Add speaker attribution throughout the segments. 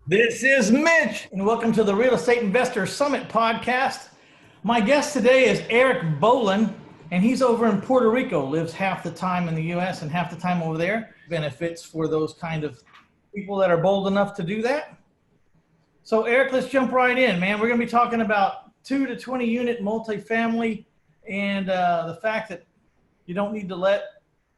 Speaker 1: This is Mitch, and welcome to the Real Estate Investor Summit podcast. My guest today is Eric Bowlin, and he's over in Puerto Rico, lives half the time in the U.S. and half the time over there. Benefits for those kind of people that are bold enough to do that. So, Eric, let's jump right in, man. We're going to be talking about 2 to 20 unit multifamily and the fact that you don't need to let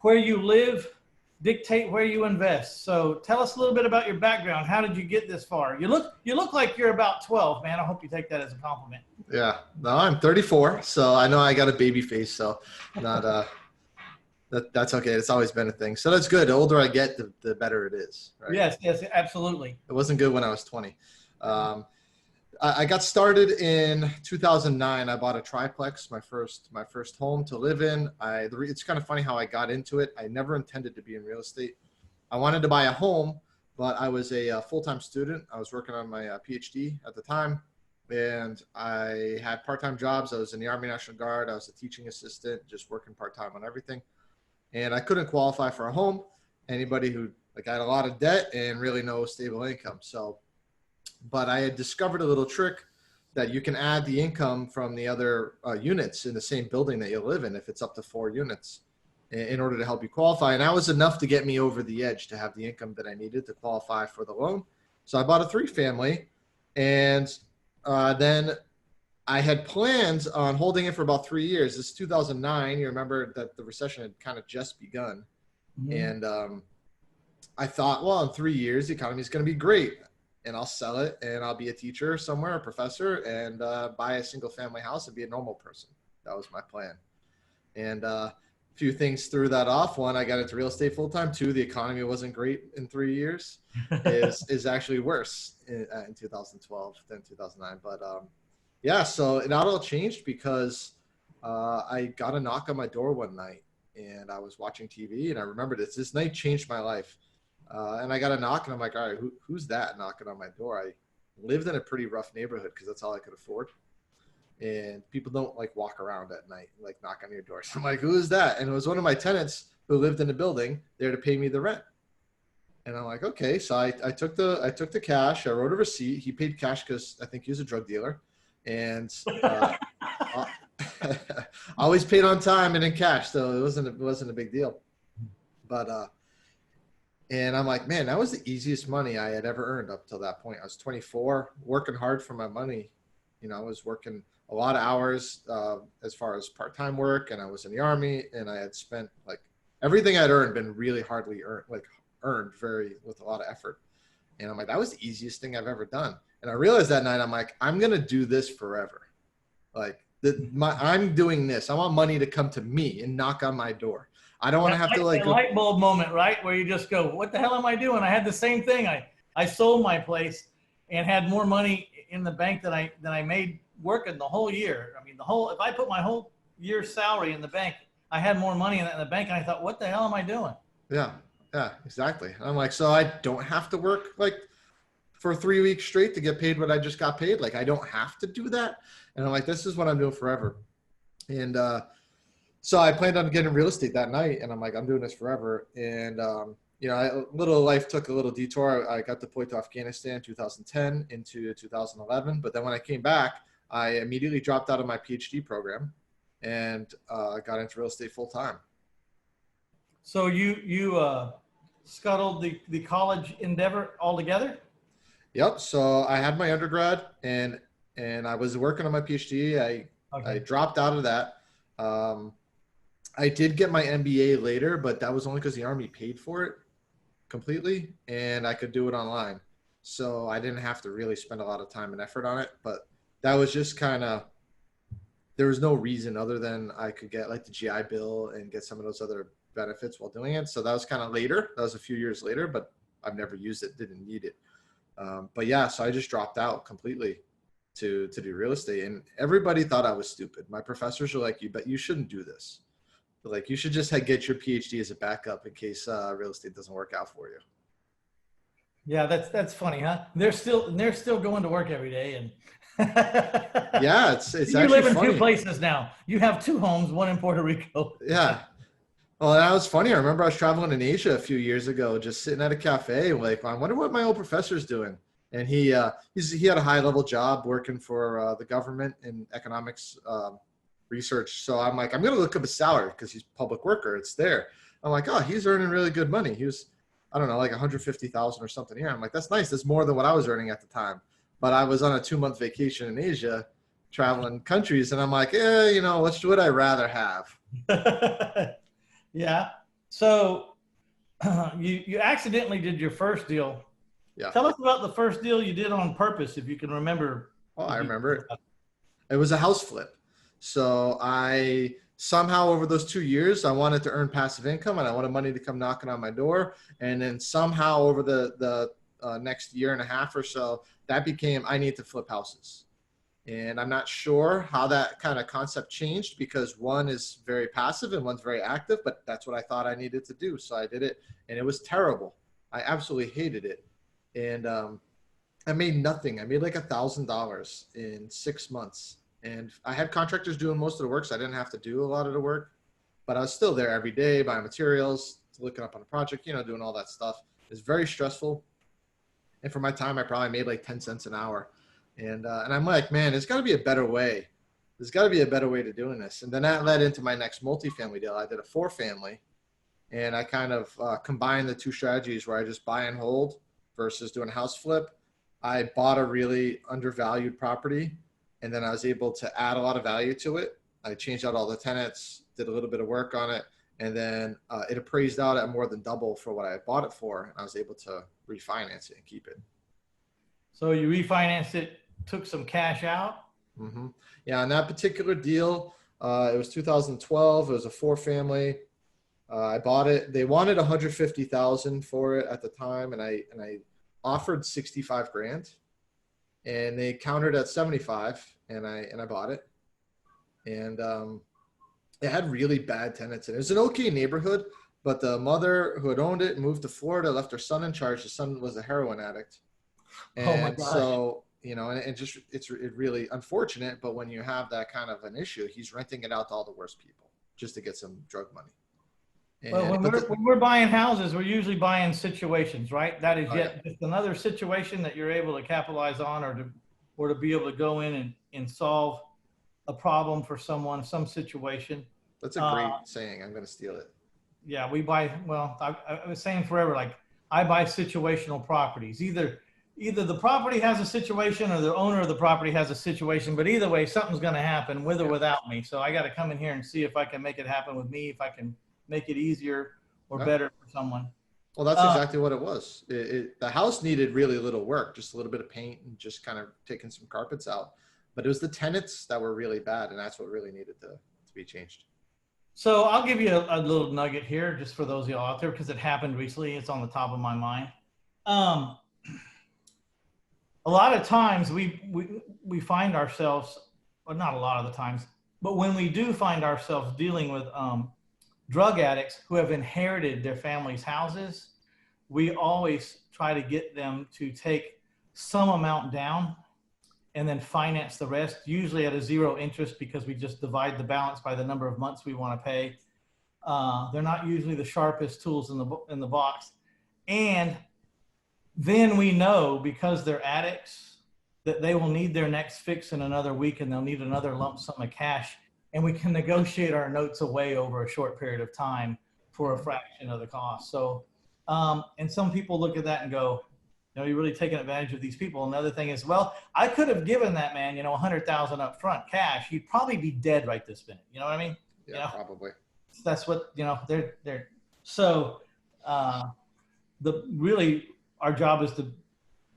Speaker 1: where you live dictate where you invest. So tell us a little bit about your background. How did you get this far? You look like you're about 12, man. I hope you take that as a compliment.
Speaker 2: Yeah, no, I'm 34, so I know I got a baby face, so not that's okay. It's always been a thing, so that's good. The older I get, the better it is. Right?
Speaker 1: Yes, absolutely.
Speaker 2: It wasn't good when I was 20. I got started in 2009. I bought a triplex, my first home to live in. It's kind of funny how I got into it. I never intended to be in real estate. I wanted to buy a home, but I was a full-time student. I was working on my PhD at the time, and I had part-time jobs. I was in the Army National Guard. I was a teaching assistant, just working part-time on everything. And I couldn't qualify for a home. Anybody who I had a lot of debt and really no stable income. But I had discovered a little trick that you can add the income from the other units in the same building that you live in if it's up to 4 units in order to help you qualify. And that was enough to get me over the edge to have the income that I needed to qualify for the loan. So I bought a 3-family, and then I had plans on holding it for about 3 years. This is 2009. You remember that the recession had kind of just begun. Mm-hmm. And I thought, well, in 3 years, the economy is going to be great. And I'll sell it, and I'll be a teacher somewhere, a professor, and buy a single family house and be a normal person. That was my plan. And a few things threw that off. One, I got into real estate full time. 2, the economy wasn't great in 3 years. is actually worse in 2012 than 2009. But yeah, so it all changed because I got a knock on my door one night, and I was watching TV, and I remember this night changed my life. And I got a knock, and I'm like, all right, who's that knocking on my door? I lived in a pretty rough neighborhood because that's all I could afford. And people don't walk around at night, knock on your door. So I'm like, who is that? And it was one of my tenants who lived in the building there to pay me the rent. And I'm like, okay. So I took the cash. I wrote a receipt. He paid cash because I think he was a drug dealer. And always paid on time and in cash. So it wasn't a big deal. But and I'm like, man, that was the easiest money I had ever earned up till that point. I was 24, working hard for my money. I was working a lot of hours as far as part-time work, and I was in the Army, and I had spent everything I'd earned been really hardly earned with a lot of effort. And I'm like, that was the easiest thing I've ever done. And I realized that night, I'm like, I'm going to do this forever. I'm doing this. I want money to come to me and knock on my door. I don't want to have to
Speaker 1: a light bulb moment, right? Where you just go, what the hell am I doing? I had the same thing. I sold my place and had more money in the bank than I made working the whole year. I mean, if I put my whole year's salary in the bank, I had more money in the bank, and I thought, what the hell am I doing?
Speaker 2: Yeah, exactly. I'm like, so I don't have to work for 3 weeks straight to get paid what I just got paid. I don't have to do that. And I'm like, this is what I'm doing forever. And so I planned on getting real estate that night, and I'm like, I'm doing this forever. And, little life took a little detour. I got deployed to Afghanistan 2010 into 2011. But then when I came back, I immediately dropped out of my PhD program and got into real estate full time.
Speaker 1: So you scuttled the college endeavor altogether?
Speaker 2: Yep. So I had my undergrad, and I was working on my PhD. I dropped out of that. I did get my MBA later, but that was only because the Army paid for it completely, and I could do it online. So I didn't have to really spend a lot of time and effort on it, but that was just there was no reason other than I could get the GI Bill and get some of those other benefits while doing it. So that was kind of later. That was a few years later, but I've never used it, didn't need it. But yeah, so I just dropped out completely to do real estate, and everybody thought I was stupid. My professors were like, you shouldn't do this. You should just get your PhD as a backup in case real estate doesn't work out for you.
Speaker 1: Yeah, that's funny, huh? They're still going to work every day, and
Speaker 2: yeah, it's you
Speaker 1: actually live in funny. 2 places now. You have 2 homes, one in Puerto Rico.
Speaker 2: Yeah. Well, that was funny. I remember I was traveling in Asia a few years ago, just sitting at a cafe, I wonder what my old professor's doing. and he had a high level job working for the government in economics research. So I'm like, I'm gonna look up his salary because he's a public worker. It's there. I'm like, oh, he's earning really good money. He was, I don't know, like 150,000 or something here. I'm like, that's nice. That's more than what I was earning at the time. But I was on a 2-month vacation in Asia, traveling countries, and I'm like, you know, what would I rather have?
Speaker 1: Yeah. So you accidentally did your first deal.
Speaker 2: Yeah.
Speaker 1: Tell us about the first deal you did on purpose, if you can remember.
Speaker 2: Oh, I remember it. It was a house flip. So I somehow over those 2 years, I wanted to earn passive income and I wanted money to come knocking on my door. And then somehow over the next year and a half or so, that became, I need to flip houses. And I'm not sure how that kind of concept changed because one is very passive and one's very active, but that's what I thought I needed to do. So I did it and it was terrible. I absolutely hated it. And I made nothing. I made like $1,000 in 6 months. And I had contractors doing most of the work, so I didn't have to do a lot of the work. But I was still there every day, buying materials, looking up on a project, you know, doing all that stuff. It was very stressful. And for my time, I probably made like 10 cents an hour. And I'm like, man, there's got to be a better way. There's got to be a better way to doing this. And then that led into my next multifamily deal. I did a 4-family, and I kind of combined the two strategies where I just buy and hold versus doing a house flip. I bought a really undervalued property, and then I was able to add a lot of value to it. I changed out all the tenants, did a little bit of work on it, and then it appraised out at more than double for what I had bought it for, and I was able to refinance it and keep it.
Speaker 1: So you refinanced it, took some cash out?
Speaker 2: Mm-hmm. Yeah, on that particular deal, it was 2012. It was a 4-family. I bought it. They wanted 150,000 for it at the time, and I offered 65 grand, and they countered at 75, and I bought it. And it had really bad tenants in it. It was an okay neighborhood, but the mother who had owned it moved to Florida, left her son in charge. The son was a heroin addict, and
Speaker 1: Oh my gosh.
Speaker 2: so you know, and it's really unfortunate. But when you have that kind of an issue, he's renting it out to all the worst people just to get some drug money. And,
Speaker 1: Well, when we're buying houses, we're usually buying situations, right? That is yet
Speaker 2: yeah.
Speaker 1: just another situation that you're able to capitalize on, or to be able to go in and solve a problem for someone, some situation.
Speaker 2: That's a great saying. I'm going to steal it.
Speaker 1: Yeah, we buy. Well, I was saying forever, like I buy situational properties. Either the property has a situation or the owner of the property has a situation, but either way, something's going to happen with or without me. So I got to come in here and see if I can make it happen with me, if I can make it easier or better for someone.
Speaker 2: Well, that's exactly what it was. The house needed really little work, just a little bit of paint and just kind of taking some carpets out. But it was the tenants that were really bad, and that's what really needed to be changed.
Speaker 1: So I'll give you a little nugget here, just for those of y'all out there, because it happened recently. It's on the top of my mind. A lot of times we find ourselves, well, not a lot of the times, but when we do find ourselves dealing with drug addicts who have inherited their family's houses, we always try to get them to take some amount down and then finance the rest, usually at a 0 interest, because we just divide the balance by the number of months we want to pay. They're not usually the sharpest tools in the box. And then we know, because they're addicts, that they will need their next fix in another week, and they'll need another lump sum of cash. And we can negotiate our notes away over a short period of time for a fraction of the cost. So, and some people look at that and go, you know, you're really taking advantage of these people. Another thing is, well, I could have given that man, you know, 100,000 up front cash. He'd probably be dead right this minute. You know what I mean?
Speaker 2: Yeah,
Speaker 1: you know?
Speaker 2: probably.
Speaker 1: That's what, you know, they're so really our job is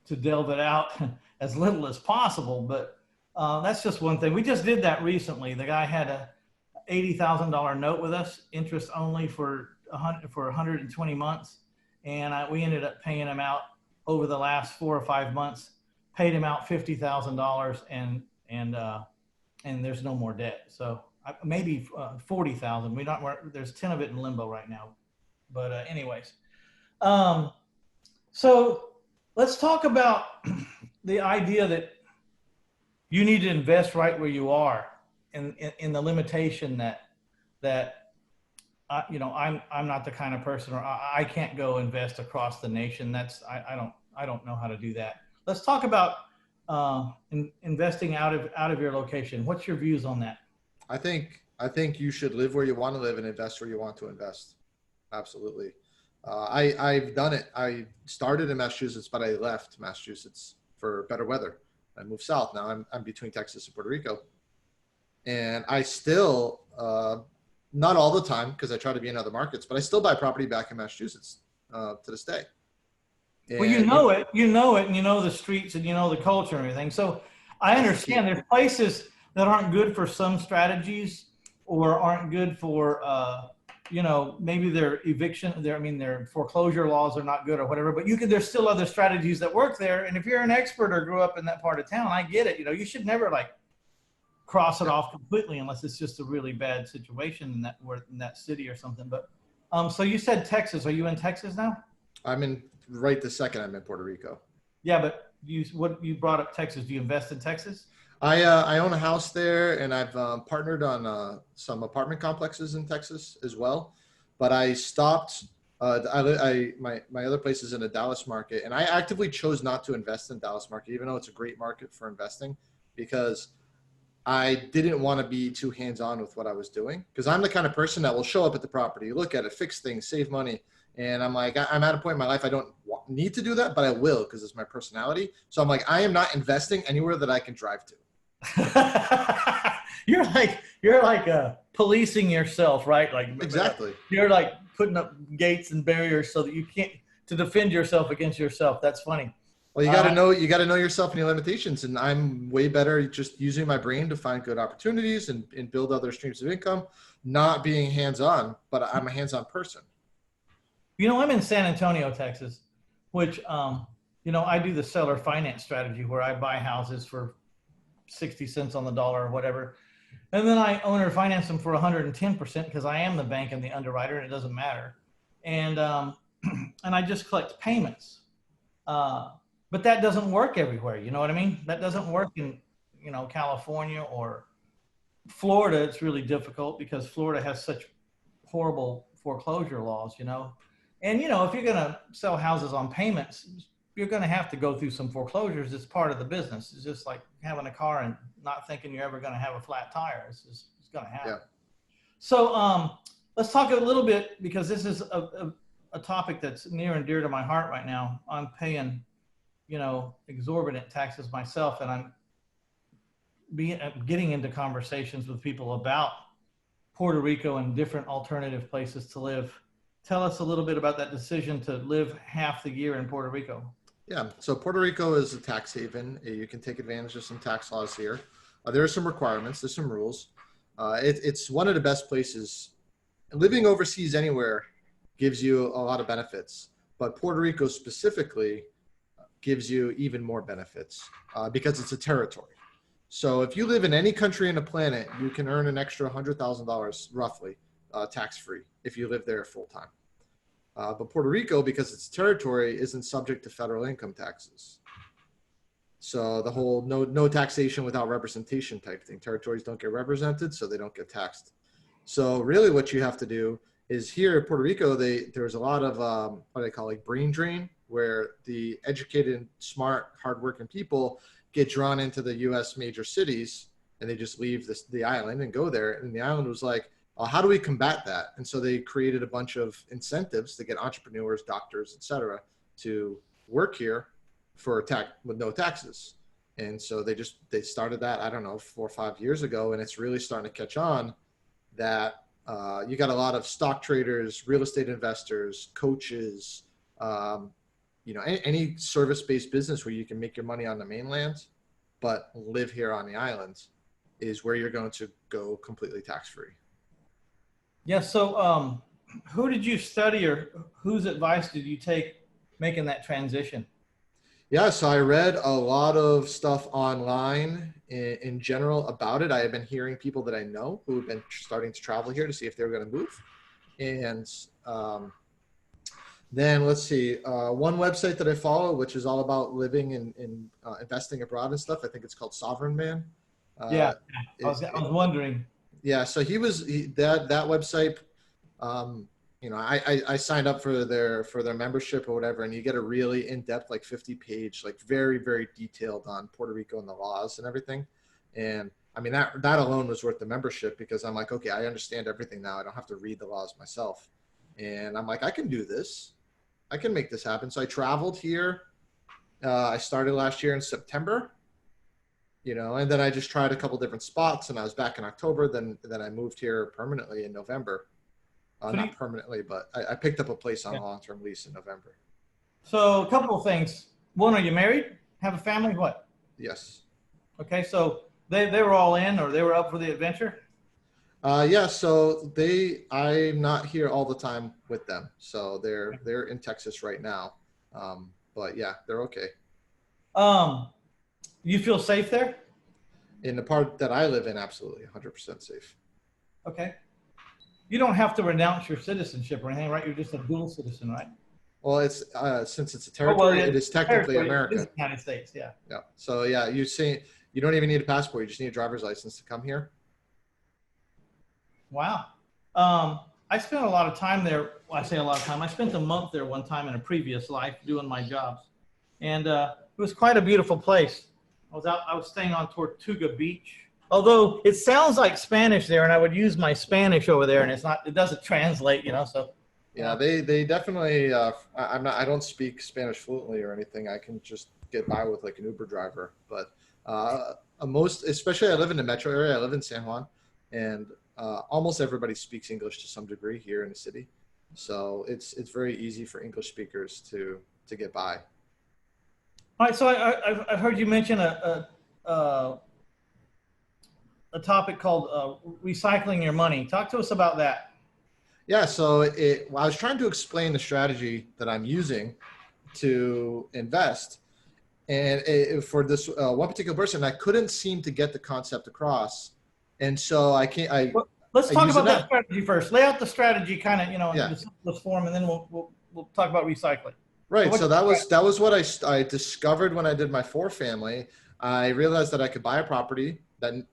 Speaker 1: to delve it out as little as possible. But that's just one thing. We just did that recently. The guy had a $80,000 note with us, interest only for 120 months. And we ended up paying him out over the last 4 or 5 months, paid him out $50,000 and there's no more debt. So maybe 40,000. There's 10 of it in limbo right now. But anyways, so let's talk about the idea that you need to invest right where you are, in the limitation that you know, I'm not the kind of person, or I can't go invest across the nation. I don't know how to do that. let's talk about investing out of your location. What's your views on that?
Speaker 2: I think you should live where you want to live and invest where you want to invest. Absolutely. I've done it. I started in Massachusetts, but I left Massachusetts for better weather. I moved south. Now I'm between Texas and Puerto Rico, and I still not all the time because I try to be in other markets, but I still buy property back in Massachusetts to this day.
Speaker 1: Well,
Speaker 2: And
Speaker 1: you know it, and you know the streets, and you know the culture and everything. So I understand there's places that aren't good for some strategies, or aren't good for, maybe their their foreclosure laws are not good or whatever. But there's still other strategies that work there. And if you're an expert or grew up in that part of town, I get it. You should never cross it off completely unless it's just a really bad situation in that city or something. But so you said Texas. Are you in Texas now?
Speaker 2: I'm in right this second. I'm in Puerto Rico.
Speaker 1: Yeah, but you brought up Texas. Do you invest in Texas?
Speaker 2: I own a house there, and I've partnered on some apartment complexes in Texas as well. But I stopped. My other place is in the Dallas market, and I actively chose not to invest in Dallas market, even though it's a great market for investing, because I didn't want to be too hands-on with what I was doing. Because I'm the kind of person that will show up at the property, look at it, fix things, save money. And I'm like, I'm at a point in my life I don't need to do that, but I will because it's my personality. So I'm like, I am not investing anywhere that I can drive to.
Speaker 1: you're like policing yourself, right? Like
Speaker 2: exactly.
Speaker 1: You're like putting up gates and barriers so that you can't to defend yourself against yourself. That's funny.
Speaker 2: Well, you got to know yourself and your limitations. And I'm way better just using my brain to find good opportunities and build other streams of income, not being hands-on, but I'm a hands-on person.
Speaker 1: I'm in San Antonio, Texas, which, I do the seller finance strategy where I buy houses for 60 cents on the dollar or whatever. And then I owner finance them for 110% because I am the bank and the underwriter, and it doesn't matter. And, and I just collect payments. But that doesn't work everywhere. You know what I mean? That doesn't work in, California or Florida. It's really difficult because Florida has such horrible foreclosure laws, And, if you're going to sell houses on payments, you're going to have to go through some foreclosures. It's part of the business. It's just like having a car and not thinking you're ever going to have a flat tire. It's going to happen. Yeah. So let's talk a little bit, because this is a topic that's near and dear to my heart right now. I'm paying, exorbitant taxes myself, and I'm getting into conversations with people about Puerto Rico and different alternative places to live. Tell us a little bit about that decision to live half the year in Puerto Rico.
Speaker 2: Yeah, so Puerto Rico is a tax haven. You can take advantage of some tax laws here. There are some requirements, there's some rules. It's one of the best places. Living overseas anywhere gives you a lot of benefits, but Puerto Rico specifically gives you even more benefits because it's a territory. So if you live in any country on the planet, you can earn an extra $100,000 roughly tax-free if you live there full-time. But Puerto Rico, because it's territory, isn't subject to federal income taxes. So the whole no taxation without representation type thing. Territories don't get represented, so they don't get taxed. So really what you have to do is here in Puerto Rico, there's a lot of what they call brain drain, where the educated, smart, hardworking people get drawn into the U.S. major cities, and they just leave the island and go there. And the island was like, how do we combat that? And so they created a bunch of incentives to get entrepreneurs, doctors, et cetera, to work here with no taxes. And so they started that, I don't know, 4 or 5 years ago. And it's really starting to catch on that you got a lot of stock traders, real estate investors, coaches, any service-based business where you can make your money on the mainland, but live here on the island is where you're going to go completely tax-free.
Speaker 1: Yeah. So who did you study, or whose advice did you take making that transition?
Speaker 2: Yeah. So I read a lot of stuff online in general about it. I have been hearing people that I know who have been starting to travel here to see if they're going to move. And then let's see, one website that I follow, which is all about living and investing abroad and stuff. I think it's called Sovereign Man.
Speaker 1: I was wondering.
Speaker 2: Yeah, so that website I signed up for their membership or whatever, and you get a really in-depth, like 50-page, like very, very detailed on Puerto Rico and the laws and everything. And I mean, that alone was worth the membership, because I'm like, okay, I understand everything now. I don't have to read the laws myself. And I'm like, I can do this. I can make this happen. So I traveled here. I started last year in September, and then I just tried a couple different spots, and I was back in October. Then I moved here permanently in November. Not permanently, but I picked up a place on a long-term lease in November.
Speaker 1: So a couple of things. One, are you married? Have a family? What?
Speaker 2: Yes.
Speaker 1: Okay, so they were all in, or they were up for the adventure?
Speaker 2: Yeah, so I'm not here all the time with them. So they're in Texas right now. But yeah, they're okay.
Speaker 1: You feel safe there?
Speaker 2: In the part that I live in, absolutely 100% safe.
Speaker 1: Okay. You don't have to renounce your citizenship or anything, right? You're just a dual citizen, right?
Speaker 2: Well, it's since it's a territory, it is technically America.
Speaker 1: It is the United States, yeah.
Speaker 2: Yeah. So yeah, you don't even need a passport. You just need a driver's license to come here.
Speaker 1: Wow. I spent a lot of time there. Well, I say a lot of time. I spent a month there one time in a previous life doing my jobs. And it was quite a beautiful place. I was staying on Tortuga Beach. Although it sounds like Spanish there, and I would use my Spanish over there, and it doesn't translate, so.
Speaker 2: Yeah, they definitely, I don't speak Spanish fluently or anything. I can just get by with like an Uber driver, but especially I live in the metro area. I live in San Juan, and almost everybody speaks English to some degree here in the city. So it's very easy for English speakers to get by.
Speaker 1: All right, so I've heard you mention a topic called recycling your money. Talk to us about that.
Speaker 2: Yeah, so I was trying to explain the strategy that I'm using to invest, and for this one particular person, I couldn't seem to get the concept across, and so
Speaker 1: let's talk about that strategy first. Lay out the strategy, kind of, in the simplest form, and then we'll talk about recycling.
Speaker 2: Right. So that was what I discovered when I did my 4-family. I realized that I could buy a property that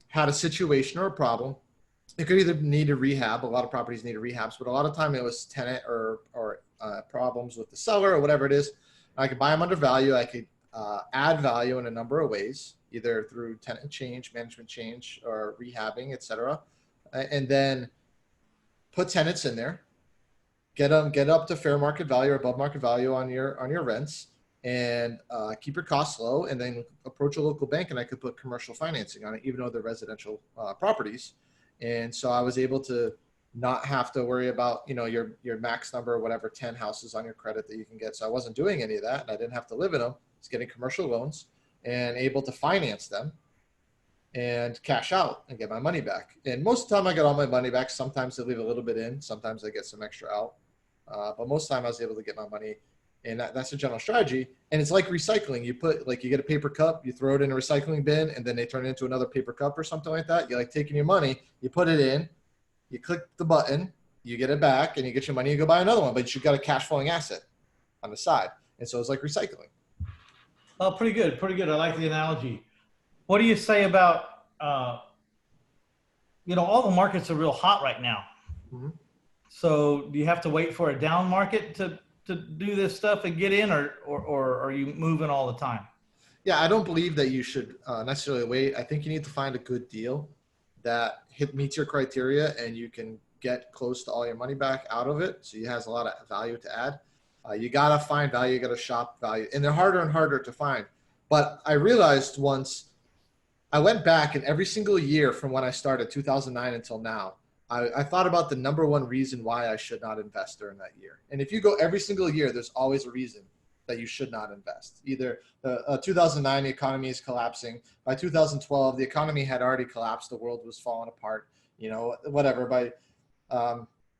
Speaker 2: had a situation or a problem. It could either need a rehab. A lot of properties need a rehabs, but a lot of time it was tenant or problems with the seller or whatever it is. I could buy them under value. I could add value in a number of ways, either through tenant change, management change, or rehabbing, etc. And then put tenants in there, get up to fair market value or above market value on your rents, and keep your costs low, and then approach a local bank, and I could put commercial financing on it, even though they're residential properties. And so I was able to not have to worry about, your max number or whatever, 10 houses on your credit that you can get. So I wasn't doing any of that, and I didn't have to live in them. I was getting commercial loans and able to finance them and cash out and get my money back. And most of the time I got all my money back. Sometimes I leave a little bit in, sometimes I get some extra out. But most of the time I was able to get my money. And that's a general strategy. And it's like recycling. You get a paper cup, you throw it in a recycling bin, and then they turn it into another paper cup or something like that. You're like taking your money, you put it in, you click the button, you get it back, and you get your money, you go buy another one. But you've got a cash flowing asset on the side. And so it's like recycling.
Speaker 1: Oh, pretty good. Pretty good. I like the analogy. What do you say about, all the markets are real hot right now. Mm-hmm. So do you have to wait for a down market to do this stuff and get in, or are you moving all the time?
Speaker 2: Yeah, I don't believe that you should necessarily wait. I think you need to find a good deal that meets your criteria, and you can get close to all your money back out of it. So it has a lot of value to add. You got to find value, you got to shop value, and they're harder and harder to find. But I realized once I went back, and every single year from when I started 2009 until now, I thought about the number one reason why I should not invest during that year. And if you go every single year, there's always a reason that you should not invest. Either 2009, the economy is collapsing. By 2012, the economy had already collapsed. The world was falling apart, whatever.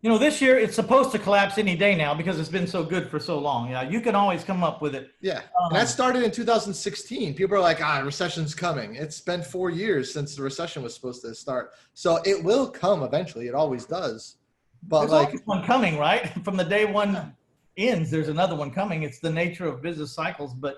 Speaker 1: This year it's supposed to collapse any day now because it's been so good for so long. Yeah, you can always come up with it.
Speaker 2: Yeah, and that started in 2016. People are like, recession's coming. It's been 4 years since the recession was supposed to start. So it will come eventually. It always does. But
Speaker 1: there's always one coming, right? From the day one ends, there's another one coming. It's the nature of business cycles. But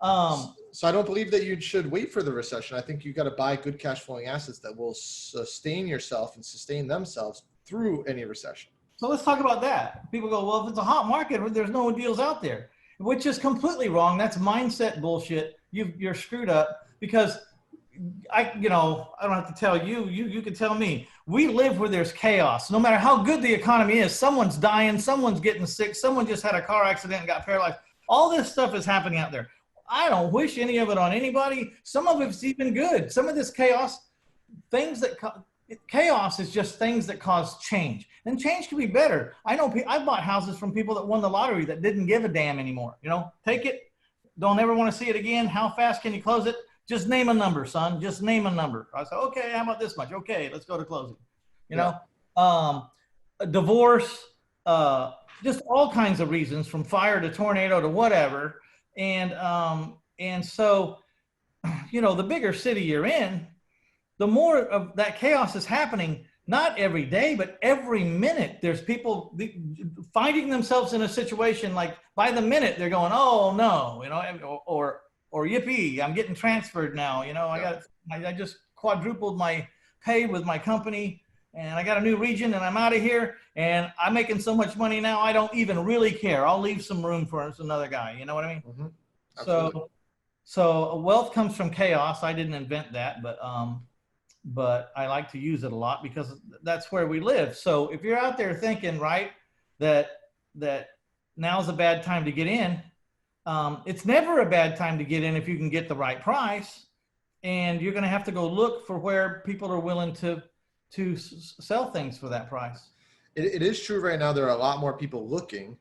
Speaker 2: so I don't believe that you should wait for the recession. I think you got to buy good cash flowing assets that will sustain yourself and sustain themselves through any recession.
Speaker 1: So let's talk about that. People go, well, if it's a hot market, there's no deals out there, which is completely wrong. That's mindset bullshit. You're screwed up because I don't have to tell you, you can tell me. We live where there's chaos. No matter how good the economy is, someone's dying, someone's getting sick, someone just had a car accident and got paralyzed. All this stuff is happening out there. I don't wish any of it on anybody. Some of it's even good. Some of this chaos is just things that cause change, and change can be better. I know I bought houses from people that won the lottery that didn't give a damn anymore. Take it. Don't ever want to see it again. How fast can you close it? Just name a number, son. Just name a number. I said, okay, how about this much? Okay, let's go to closing. A divorce, just all kinds of reasons, from fire to tornado to whatever. And so, the bigger city you're in, the more of that chaos is happening, not every day, but every minute. There's people finding themselves in a situation like by the minute they're going, oh no, or yippee, I'm getting transferred now. I just quadrupled my pay with my company, and I got a new region, and I'm out of here, and I'm making so much money now, I don't even really care. I'll leave some room for another guy. You know what I mean? Mm-hmm. So wealth comes from chaos. I didn't invent that, but I like to use it a lot because that's where we live. So if you're out there thinking, right, that now's a bad time to get in, it's never a bad time to get in if you can get the right price, and you're going to have to go look for where people are willing to sell things for that price.
Speaker 2: It is true right now. There are a lot more people looking,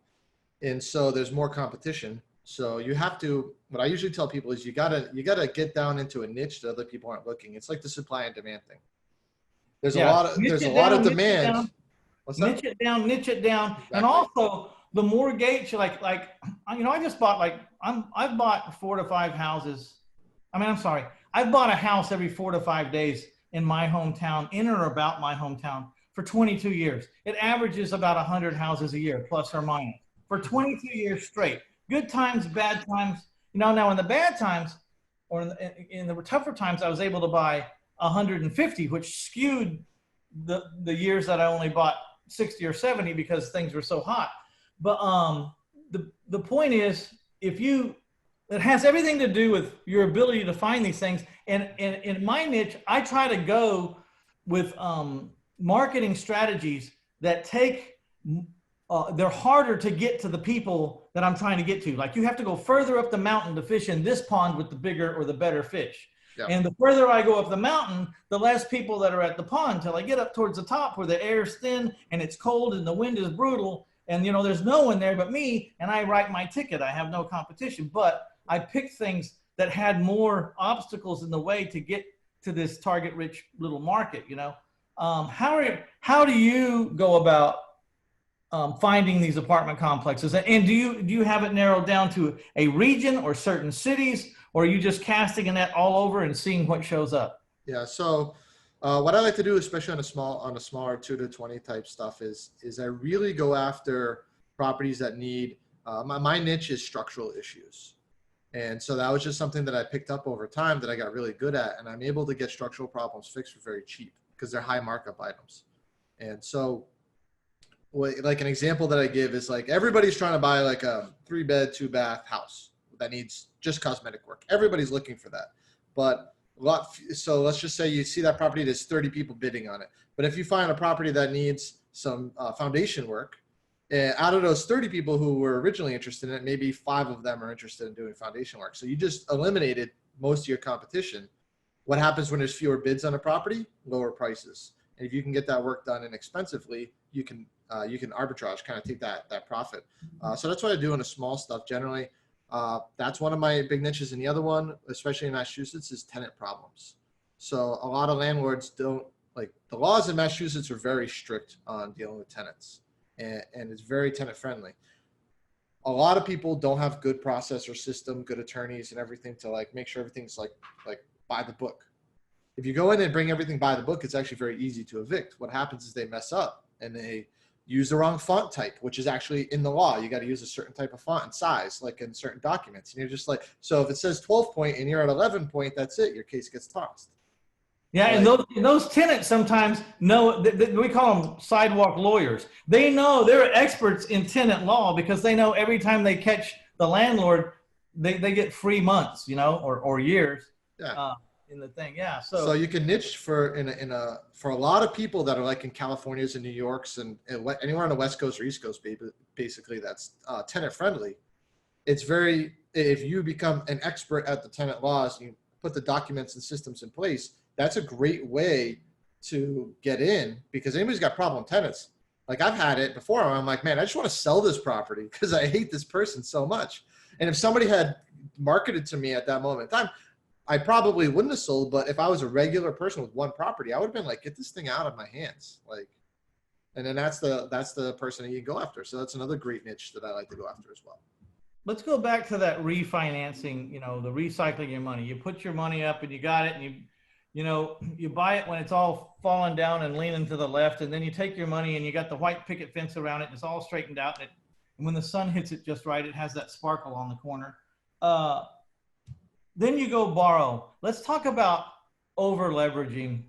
Speaker 2: and so there's more competition. So you have to, what I usually tell people is you gotta get down into a niche that other people aren't looking. It's like the supply and demand thing. There's a lot of demand.
Speaker 1: Niche it down. Exactly. And also the mortgage, I just bought I've bought 4 to 5 houses. I've bought a house every 4 to 5 days in my hometown, in or about my hometown, for 22 years. It averages about 100 houses a year, plus or minus, for 22 years straight. Good times, bad times. Now in the bad times, or in the tougher times, I was able to buy 150, which skewed the years that I only bought 60 or 70 because things were so hot. But the point is, it has everything to do with your ability to find these things. And in my niche, I try to go with marketing strategies that they're harder to get to the people that I'm trying to get to. Like, you have to go further up the mountain to fish in this pond with the bigger or the better fish. Yeah. And the further I go up the mountain, the less people that are at the pond, till I get up towards the top where the air's thin and it's cold and the wind is brutal. And, there's no one there but me, and I write my ticket. I have no competition, but I picked things that had more obstacles in the way to get to this target-rich little market. How do you go about finding these apartment complexes? And do you have it narrowed down to a region or certain cities, or are you just casting a net all over and seeing what shows up?
Speaker 2: Yeah. So what I like to do, especially on a smaller 2 to 20 type stuff, is I really go after properties that need, my niche is structural issues. And so that was just something that I picked up over time that I got really good at. And I'm able to get structural problems fixed for very cheap because they're high markup items. And so like an example that I give is, like, everybody's trying to buy like a 3-bed, 2-bath house that needs just cosmetic work. Everybody's looking for that. But so let's just say you see that property, there's 30 people bidding on it. But if you find a property that needs some foundation work, out of those 30 people who were originally interested in it, maybe 5 of them are interested in doing foundation work. So you just eliminated most of your competition. What happens when there's fewer bids on a property? Lower prices. And if you can get that work done inexpensively, you can arbitrage, kind of take that profit. So that's what I do in the small stuff generally. That's one of my big niches. And the other one, especially in Massachusetts, is tenant problems. So a lot of landlords don't, like, the laws in Massachusetts are very strict on dealing with tenants, and it's very tenant friendly. A lot of people don't have good process or system, good attorneys and everything to, like, make sure everything's like by the book. If you go in and bring everything by the book, it's actually very easy to evict. What happens is they mess up and they use the wrong font type, which is actually in the law. You got to use a certain type of font and size, like in certain documents. And you're just like, so if it says 12 point and you're at 11 point, that's it. Your case gets tossed.
Speaker 1: Yeah, and
Speaker 2: Like,
Speaker 1: those tenants sometimes know, we call them sidewalk lawyers. They know, they're experts in tenant law because they know every time they catch the landlord, they get free months, or years
Speaker 2: yeah.
Speaker 1: uh, in the thing. Yeah.
Speaker 2: So
Speaker 1: So
Speaker 2: you can niche for a lot of people that are like in Californias and New Yorks and anywhere on the West Coast or East Coast, basically that's tenant friendly. It's very, if you become an expert at the tenant laws, you put the documents and systems in place, that's a great way to get in, because anybody's got problem tenants. Like I've had it before. I'm like, man, I just want to sell this property because I hate this person so much. And if somebody had marketed to me at that moment in time, I probably wouldn't have sold. But if I was a regular person with one property, I would have been like, get this thing out of my hands. Like, and then that's the person that you go after. So that's another great niche that I like to go after as well.
Speaker 1: let's go back to that refinancing, the recycling your money. You put your money up and you got it, and you buy it when it's all falling down and leaning to the left, and then you take your money and you got the white picket fence around it and it's all straightened out, and when the sun hits it just right, it has that sparkle on the corner. Then you go borrow. Let's talk about over leveraging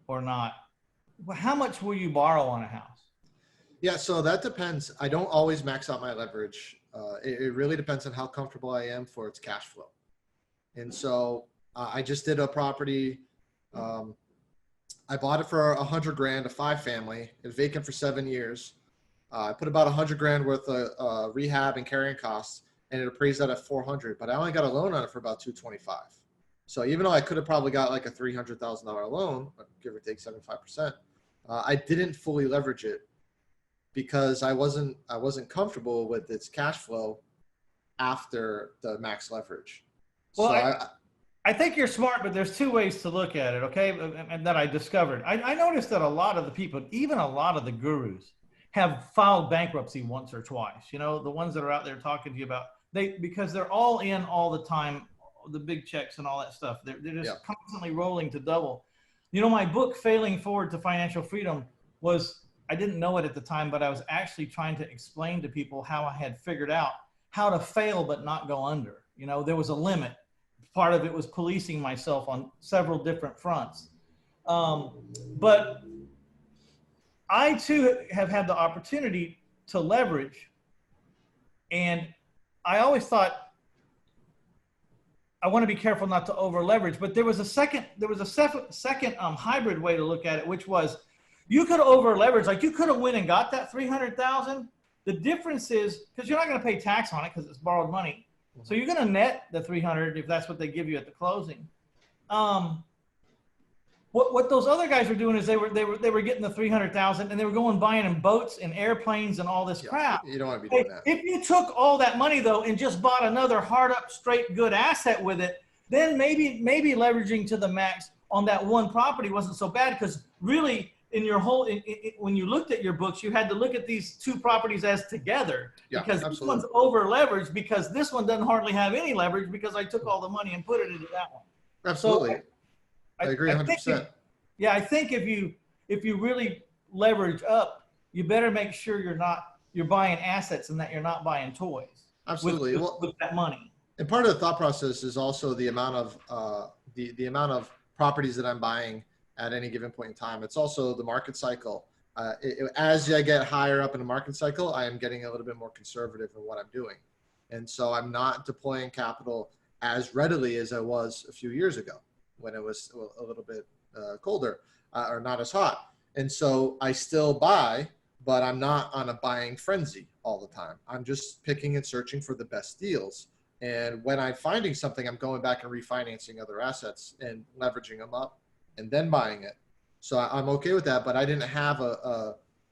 Speaker 1: or not. How much will you borrow on a house?
Speaker 2: Yeah, so that depends. I don't always max out my leverage. It really depends on how comfortable I am for its cash flow. And so I just did a property. I bought it for 100 grand, a 5-family. It was vacant for 7 years. I put about 100 grand worth of rehab and carrying costs, and it appraised out at 400. But I only got a loan on it for about 225. So even though I could have probably got like a $300,000 loan, give or take 75%, I didn't fully leverage it because I wasn't comfortable with its cash flow after the max leverage.
Speaker 1: Well,
Speaker 2: So
Speaker 1: I think you're smart, but there's two ways to look at it, okay? And that I discovered. I noticed that a lot of the people, even a lot of the gurus, have filed bankruptcy once or twice. The ones that are out there talking to you about, because they're all in all the time, the big checks and all that stuff. They're just constantly rolling to double. My book, Failing Forward to Financial Freedom, was, I didn't know it at the time, but I was actually trying to explain to people how I had figured out how to fail but not go under. There was a limit. Part of it was policing myself on several different fronts. But I too have had the opportunity to leverage. And I always thought, I want to be careful not to over leverage, but there was a second hybrid way to look at it, which was, you could over leverage, like you could have went and got that 300,000. The difference is, because you're not going to pay tax on it because it's borrowed money. So you're going to net the 300 if that's what they give you at the closing. What those other guys were doing is they were getting the 300,000 and they were going buying in boats and airplanes and all this crap.
Speaker 2: you don't want to be doing that.
Speaker 1: If you took all that money though and just bought another hard up, straight, good asset with it, then maybe leveraging to the max on that one property wasn't so bad, because really, in your whole, when you looked at your books, you had to look at these two properties as together, because
Speaker 2: absolutely.
Speaker 1: This one's over leveraged because this one doesn't hardly have any leverage because I took all the money and put it into that one.
Speaker 2: Absolutely.
Speaker 1: So
Speaker 2: I agree 100%.
Speaker 1: I think if you really leverage up, you better make sure you're buying assets and that you're not buying toys.
Speaker 2: Absolutely.
Speaker 1: With that money.
Speaker 2: And part of the thought process is also the amount of the amount of properties that I'm buying at any given point in time. It's also the market cycle. As I get higher up in the market cycle, I am getting a little bit more conservative in what I'm doing. And so I'm not deploying capital as readily as I was a few years ago when it was a little bit colder or not as hot. And so I still buy, but I'm not on a buying frenzy all the time. I'm just picking and searching for the best deals. And when I'm finding something, I'm going back and refinancing other assets and leveraging them up and then buying it. So I'm okay with that, but I didn't have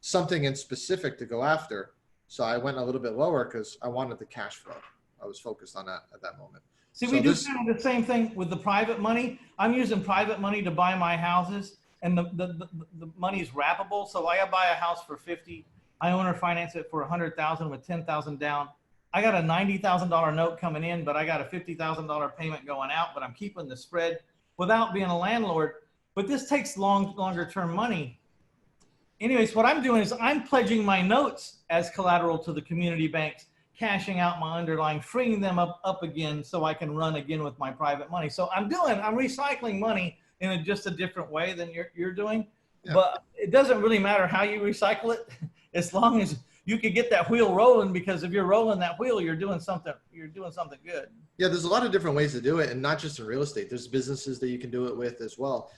Speaker 2: something in specific to go after. So I went a little bit lower because I wanted the cash flow. I was focused on that at that moment.
Speaker 1: See, we do kind of the same thing with the private money. I'm using private money to buy my houses, and the money is wrappable. So I buy a house for 50. I owner finance it for 100,000 with 10,000 down. I got a $90,000 note coming in, but I got a $50,000 payment going out, but I'm keeping the spread without being a landlord. But this takes longer term money. Anyways, what I'm doing is I'm pledging my notes as collateral to the community banks, cashing out my underlying, freeing them up again so I can run again with my private money. So I'm recycling money in just a different way than you're doing.
Speaker 2: Yeah.
Speaker 1: But it doesn't really matter how you recycle it, as long as you can get that wheel rolling. Because if you're rolling that wheel, you're doing something good.
Speaker 2: Yeah, there's a lot of different ways to do it, and not just in real estate. There's businesses that you can do it with as well.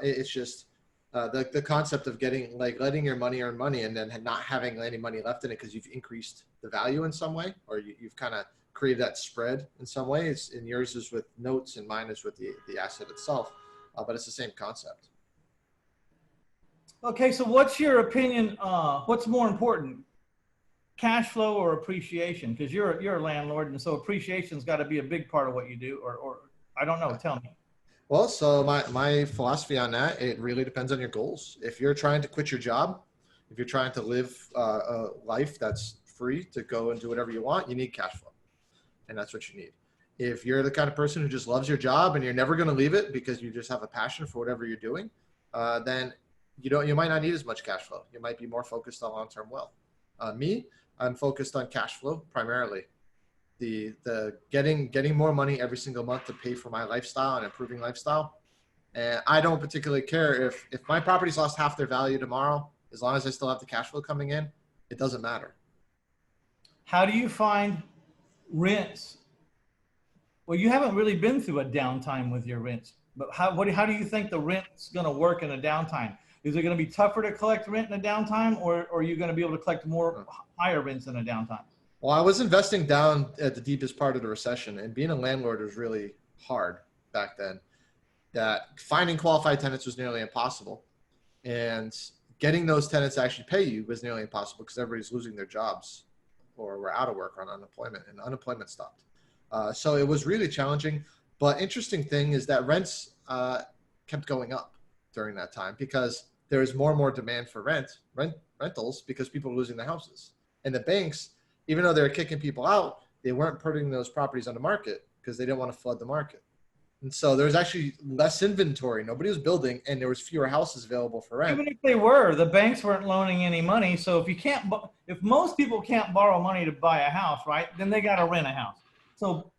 Speaker 2: It's just the concept of letting your money earn money and then not having any money left in it because you've increased the value in some way, or you've kind of created that spread in some ways. And yours is with notes, and mine is with the asset itself, but it's the same concept.
Speaker 1: Okay, so what's your opinion? What's more important, cash flow or appreciation? Because you're a landlord, and so appreciation's got to be a big part of what you do. Or I don't know. Tell me.
Speaker 2: Well, so my philosophy on that, it really depends on your goals. If you're trying to quit your job, if you're trying to live a life that's free to go and do whatever you want, you need cash flow, and that's what you need. If you're the kind of person who just loves your job and you're never going to leave it because you just have a passion for whatever you're doing, then you might not need as much cash flow. You might be more focused on long-term wealth. I'm focused on cash flow primarily. The getting more money every single month to pay for my lifestyle and improving lifestyle. And I don't particularly care if my property's lost half their value tomorrow, as long as I still have the cash flow coming in, it doesn't matter.
Speaker 1: How do you find rents? Well, you haven't really been through a downtime with your rents, but how do you think the rent's going to work in a downtime? Is it going to be tougher to collect rent in a downtime, or are you going to be able to collect more higher rents in a downtime?
Speaker 2: Well, I was investing down at the deepest part of the recession, and being a landlord was really hard back then. That finding qualified tenants was nearly impossible, and getting those tenants to actually pay you was nearly impossible because everybody's losing their jobs or were out of work on unemployment, and unemployment stopped. So it was really challenging. But interesting thing is that rents kept going up during that time because there was more and more demand for rentals because people were losing their houses. And the banks, even though they were kicking people out, they weren't putting those properties on the market because they didn't want to flood the market. And so there was actually less inventory. Nobody was building, and there was fewer houses available for rent.
Speaker 1: Even if they were, the banks weren't loaning any money. So if most people can't borrow money to buy a house, right, then they got to rent a house. So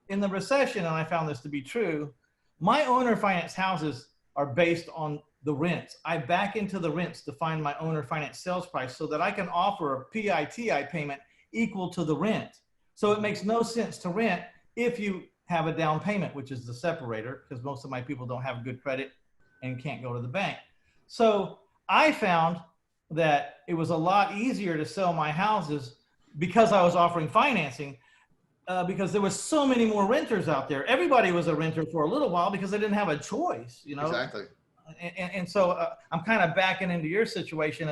Speaker 1: in the recession, and I found this to be true, my owner finance houses are based on the rents. I back into the rents to find my owner finance sales price so that I can offer a PITI payment equal to the rent. So it makes no sense to rent if you have a down payment, which is the separator, because most of my people don't have good credit and can't go to the bank. So I found that it was a lot easier to sell my houses because I was offering financing, because there was so many more renters out there. Everybody was a renter for a little while because they didn't have a choice, you know?
Speaker 2: Exactly.
Speaker 1: And so I'm kind of backing into your situation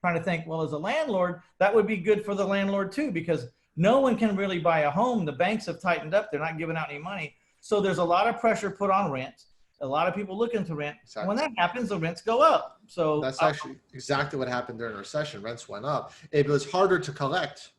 Speaker 1: trying to think, well, as a landlord, that would be good for the landlord too, because no one can really buy a home. The banks have tightened up. They're not giving out any money. So there's a lot of pressure put on rent. A lot of people looking to rent.
Speaker 2: Exactly.
Speaker 1: When that happens, the rents go up. So
Speaker 2: that's actually exactly what happened during the recession. Rents went up. It was harder to collect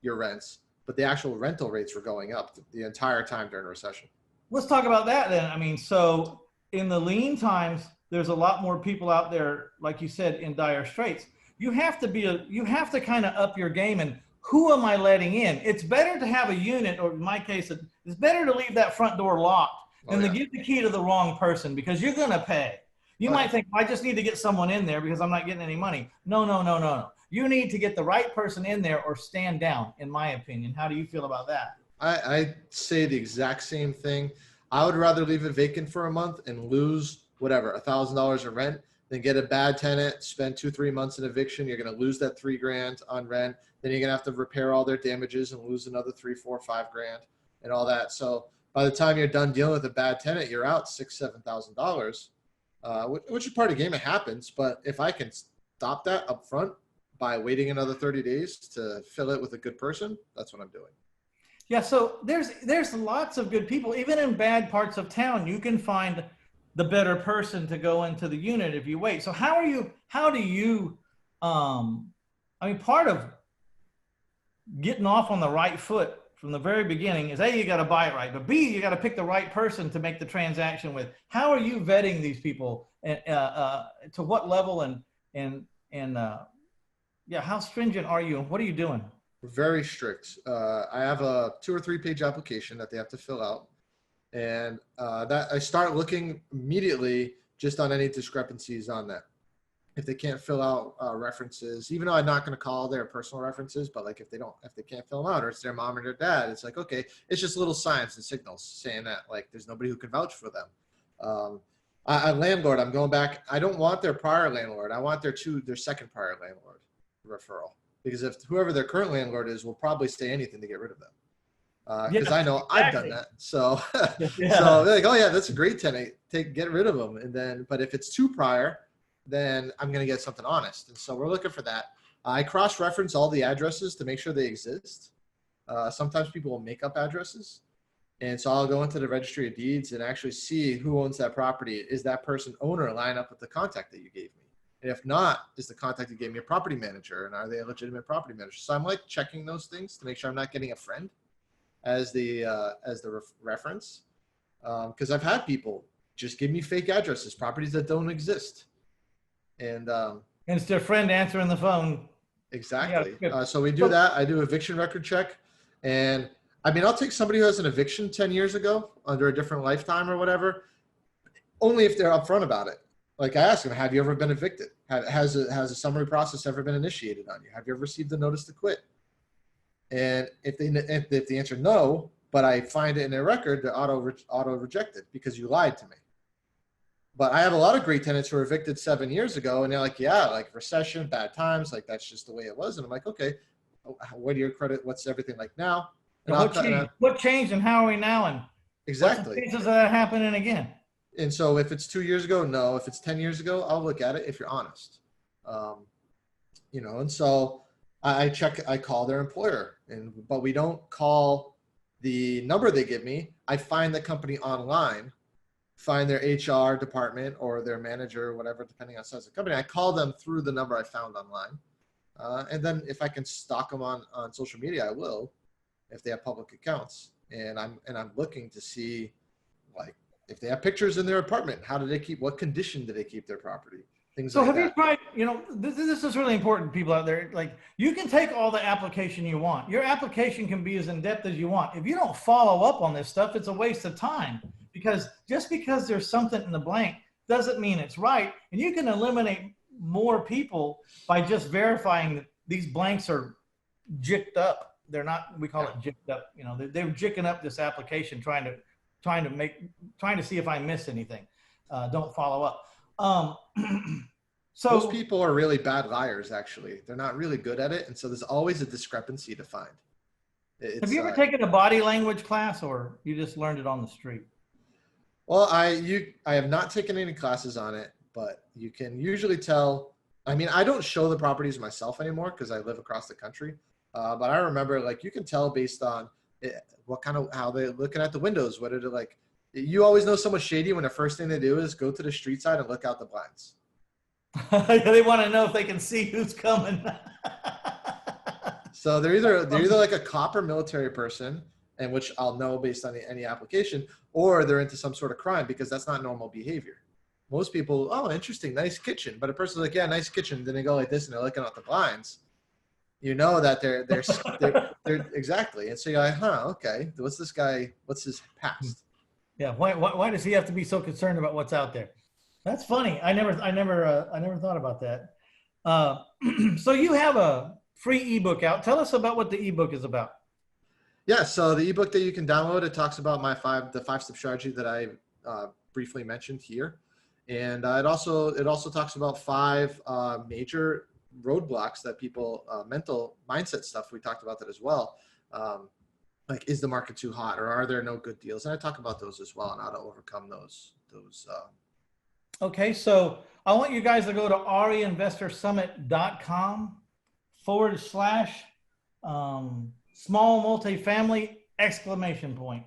Speaker 2: your rents, but the actual rental rates were going up the entire time during the recession.
Speaker 1: Let's talk about that then. I mean, so in the lean times, there's a lot more people out there, like you said, in dire straits. You have to kind of up your game. And who am I letting in? It's better to have a unit, or in my case, it's better to leave that front door locked than to give the key to the wrong person, because you're going to pay. You might think, I just need to get someone in there because I'm not getting any money. No. You need to get the right person in there or stand down, in my opinion. How do you feel about that?
Speaker 2: I say the exact same thing. I would rather leave it vacant for a month and lose whatever, $1,000 in rent, then get a bad tenant, spend 2-3 months in eviction. You're going to lose that $3,000 on rent. Then you're going to have to repair all their damages and lose another $3,000, $4,000, $5,000 and all that. So by the time you're done dealing with a bad tenant, you're out $6,000, $7,000, which is part of the game. It happens. But if I can stop that up front by waiting another 30 days to fill it with a good person, that's what I'm doing.
Speaker 1: Yeah. So there's lots of good people, even in bad parts of town. You can find the better person to go into the unit if you wait. So how do you, part of getting off on the right foot from the very beginning is A, you got to buy it right, but B, you got to pick the right person to make the transaction with. How are you vetting these people, and to what level, and how stringent are you, and what are you doing?
Speaker 2: We're very strict. I have a 2 or 3 page application that they have to fill out. And that I start looking immediately just on any discrepancies on that. If they can't fill out references, even though I'm not going to call their personal references, but like if they can't fill them out, or it's their mom or their dad, it's like, okay, it's just little signs and signals saying that like there's nobody who can vouch for them. Landlord, I'm going back. I don't want their prior landlord. I want their second prior landlord referral, because if whoever their current landlord is will probably say anything to get rid of them. Because I know I've done that. So, so they're like, oh yeah, that's a great tenant. Get rid of them. And then, but if it's two prior, then I'm going to get something honest. And so we're looking for that. I cross-reference all the addresses to make sure they exist. Sometimes people will make up addresses. And so I'll go into the registry of deeds and actually see who owns that property. Is that person owner line up with the contact that you gave me? And if not, is the contact you gave me a property manager? And are they a legitimate property manager? So I'm like checking those things to make sure I'm not getting a friend as the reference. Because I've had people just give me fake addresses, properties that don't exist. And
Speaker 1: it's their friend answering the phone.
Speaker 2: Exactly. Yeah, so we do that. I do eviction record check. And I mean, I'll take somebody who has an eviction 10 years ago under a different lifetime or whatever, only if they're upfront about it. Like I ask them, have you ever been evicted? Has a summary process ever been initiated on you? Have you ever received a notice to quit? And if the answer no, but I find it in their record, they're auto rejected because you lied to me. But I have a lot of great tenants who were evicted 7 years ago, and they're like, yeah, like recession, bad times, like that's just the way it was. And I'm like, okay, what are your credit? What's everything like now? And
Speaker 1: what changed and how are we now? And
Speaker 2: exactly.
Speaker 1: What's the chances of that happening again?
Speaker 2: And so if it's 2 years ago, no. If it's 10 years ago, I'll look at it if you're honest. And so I call their employer, but we don't call the number they give me. I find the company online, find their HR department or their manager or whatever, depending on the size of the company. I call them through the number I found online. And then if I can stalk them on social media, I will, if they have public accounts. And I'm looking to see, like, if they have pictures in their apartment, what condition do they keep their property? Things like that. So have you
Speaker 1: tried, this is really important, people out there. Like, you can take all the application you want. Your application can be as in-depth as you want. If you don't follow up on this stuff, it's a waste of time. Because just because there's something in the blank doesn't mean it's right. And you can eliminate more people by just verifying that these blanks are jicked up. They're not, we call it jicked up. They're jicking up this application, trying to see if I miss anything. Don't follow up.
Speaker 2: So most people are really bad liars, actually. They're not really good at it. And so there's always a discrepancy to find.
Speaker 1: Have you ever taken a body language class, or you just learned it on the street?
Speaker 2: Well, I have not taken any classes on it, but you can usually tell. I mean, I don't show the properties myself anymore because I live across the country. But I remember, like, you can tell based on how they're looking at the windows. What are they like? You always know someone's shady when the first thing they do is go to the street side and look out the blinds.
Speaker 1: They want to know if they can see who's coming.
Speaker 2: So they're either like a cop or military person, and which I'll know based on any application, or they're into some sort of crime, because that's not normal behavior. Most people, oh, interesting, nice kitchen. But a person's like, yeah, nice kitchen. Then they go like this and they're looking out the blinds. You know that they're exactly. And so you're like, huh, okay. What's this guy? What's his past?
Speaker 1: Yeah. Why does he have to be so concerned about what's out there? That's funny. I never thought about that. So you have a free ebook out. Tell us about what the ebook is about.
Speaker 2: Yeah. So the ebook that you can download, it talks about the 5-step strategy that I briefly mentioned here. And it also talks about 5 major roadblocks that people, mental mindset stuff. We talked about that as well. Like, is the market too hot, or are there no good deals? And I talk about those as well and how to overcome those.
Speaker 1: Okay. So I want you guys to go to REInvestorSummit.com/small multifamily !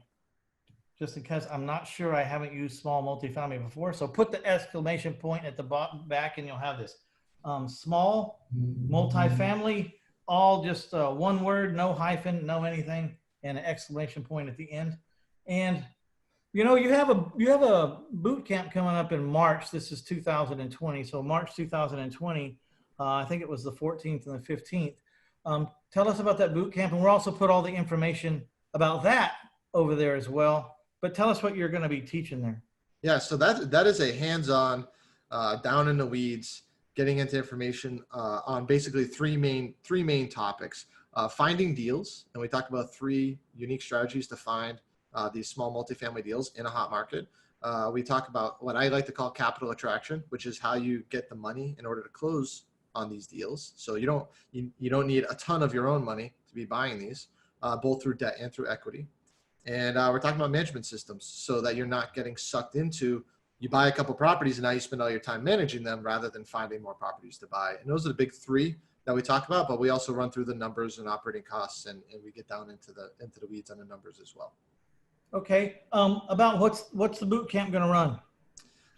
Speaker 1: Just because I'm not sure, I haven't used small multifamily before. So put the exclamation point at the bottom back and you'll have this. Small multifamily, all just one word, no hyphen, no anything, and an exclamation point at the end. And you have a boot camp coming up in March. This is 2020. So March 2020, I think it was the 14th and the 15th. Tell us about that boot camp, and we'll also put all the information about that over there as well. but tell us what you're going to be teaching there.
Speaker 2: Yeah, so that is a hands-on, down in the weeds, getting into information on basically three main topics: finding deals, and we talk about 3 unique strategies to find these small multifamily deals in a hot market. We talk about what I like to call capital attraction, which is how you get the money in order to close on these deals. So you don't need a ton of your own money to be buying these, both through debt and through equity. And we're talking about management systems so that you're not getting sucked into, you buy a couple properties and now you spend all your time managing them rather than finding more properties to buy. And those are the big 3 that we talk about, but we also run through the numbers and operating costs, and we get down into the weeds on the numbers as well.
Speaker 1: Okay. About what's the boot camp going to run?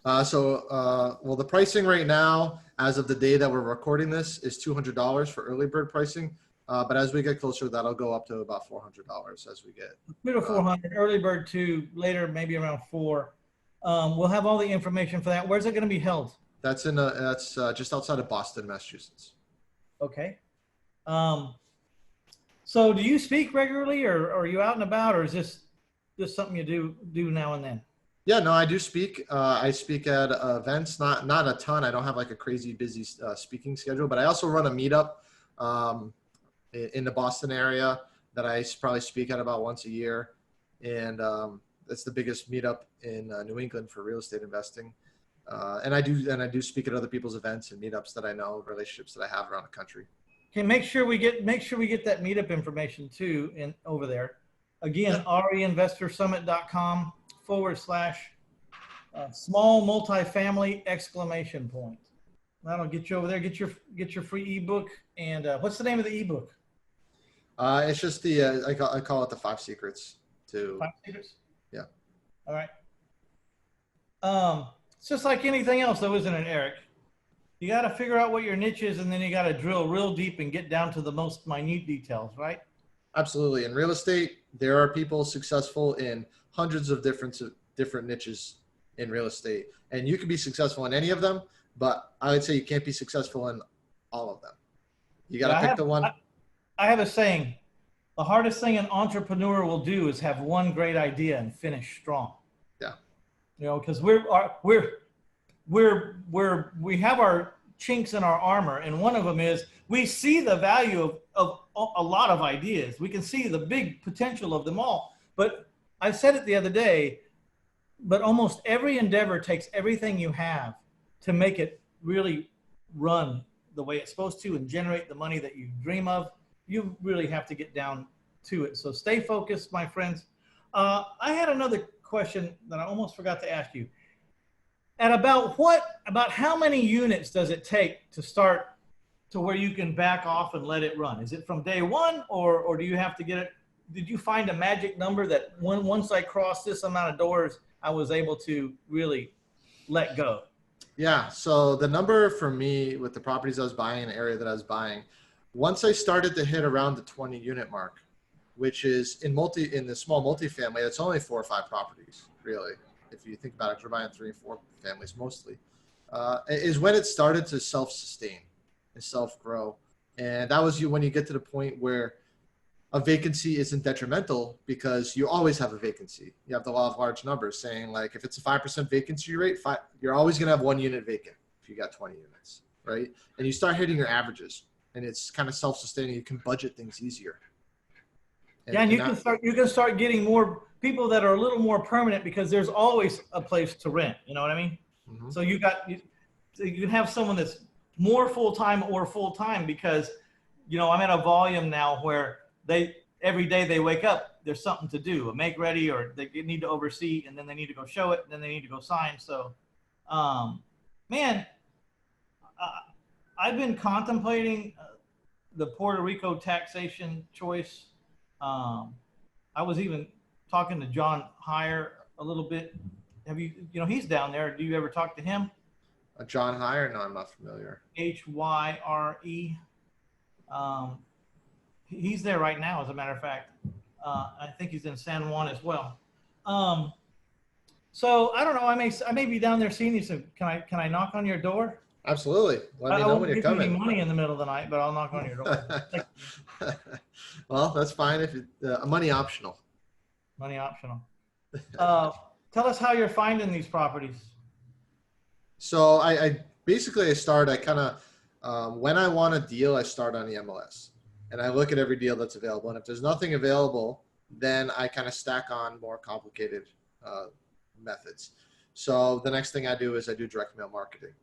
Speaker 2: Well, the pricing right now, as of the day that we're recording this, is $200 for early bird pricing. But as we get closer, that'll go up to about $400 as we get.
Speaker 1: Middle 400, early bird 2, later maybe around 4. We'll have all the information for that. Where's it going to be held?
Speaker 2: That's just outside of Boston, Massachusetts.
Speaker 1: Okay. So do you speak regularly, or are you out and about, or is this just something you do now and then?
Speaker 2: Yeah, no, I do speak. I speak at events, not a ton. I don't have like a crazy busy speaking schedule, but I also run a meetup in the Boston area that I probably speak at about once a year. And that's the biggest meetup in New England for real estate investing. And I do speak at other people's events and meetups that I know, relationships that I have around the country.
Speaker 1: Okay, make sure we get that meetup information too over there. Again, reinvestorsummit.com/small multifamily ! That'll get you over there. Get your free ebook. And what's the name of the ebook?
Speaker 2: It's just the I call it the 5 secrets to
Speaker 1: 5 secrets.
Speaker 2: Yeah.
Speaker 1: All right. It's just like anything else, though, isn't it, Eric? You got to figure out what your niche is, and then you got to drill real deep and get down to the most minute details, right?
Speaker 2: Absolutely. In real estate, there are people successful in hundreds of different niches in real estate, and you can be successful in any of them, but I would say you can't be successful in all of them. You got to pick the one.
Speaker 1: I have a saying: the hardest thing an entrepreneur will do is have one great idea and finish strong.
Speaker 2: Yeah.
Speaker 1: You know, because we have our chinks in our armor, and one of them is we see the value of a lot of ideas. We can see the big potential of them all. But I said it the other day, but almost every endeavor takes everything you have to make it really run the way it's supposed to and generate the money that you dream of. You really have to get down to it. So stay focused, my friends. I had another question that I almost forgot to ask you. About how many units does it take to start to where you can back off and let it run? Is it from day one, or do you have to get it? Did you find a magic number that once I crossed this amount of doors, I was able to really let go?
Speaker 2: Yeah. So the number for me with the properties I was buying in the area that I was buying, once I started to hit around the 20 unit mark, which is in the small multifamily, it's only 4 or 5 properties, really. If you think about it, 'cause we're buying 3 and 4 families mostly, is when it started to self-sustain and self-grow. And that was when you get to the point where a vacancy isn't detrimental, because you always have a vacancy. You have the law of large numbers saying, like, if it's a 5% vacancy rate, you're always going to have 1 unit vacant if you got 20 units, right? And you start hitting your averages, and it's kind of self-sustaining. You can budget things easier.
Speaker 1: And you can start getting more people that are a little more permanent, because there's always a place to rent. You know what I mean? Mm-hmm. So you can have someone that's more full-time or full-time, because, you know, I'm at a volume now where every day they wake up, there's something to do, a make ready, or they need to oversee, and then they need to go show it, and then they need to go sign. So, man, I've been contemplating the Puerto Rico taxation choice. I was even talking to John Heyer a little bit. He's down there. Do you ever talk to him?
Speaker 2: John Heyer? No, I'm not familiar.
Speaker 1: Hyre. He's there right now, as a matter of fact. I think he's in San Juan as well. So I don't know. I may be down there seeing you. So can I knock on your door?
Speaker 2: Absolutely. Let me know when you're coming.
Speaker 1: I won't give you money in the middle of the night, but I'll knock on your door.
Speaker 2: Well, that's fine. If money optional.
Speaker 1: Money optional. Tell us how you're finding these properties.
Speaker 2: So I basically I kind of when I want a deal, I start on the MLS and I look at every deal that's available. And if there's nothing available, then I kind of stack on more complicated methods. So the next thing I do is I do direct mail marketing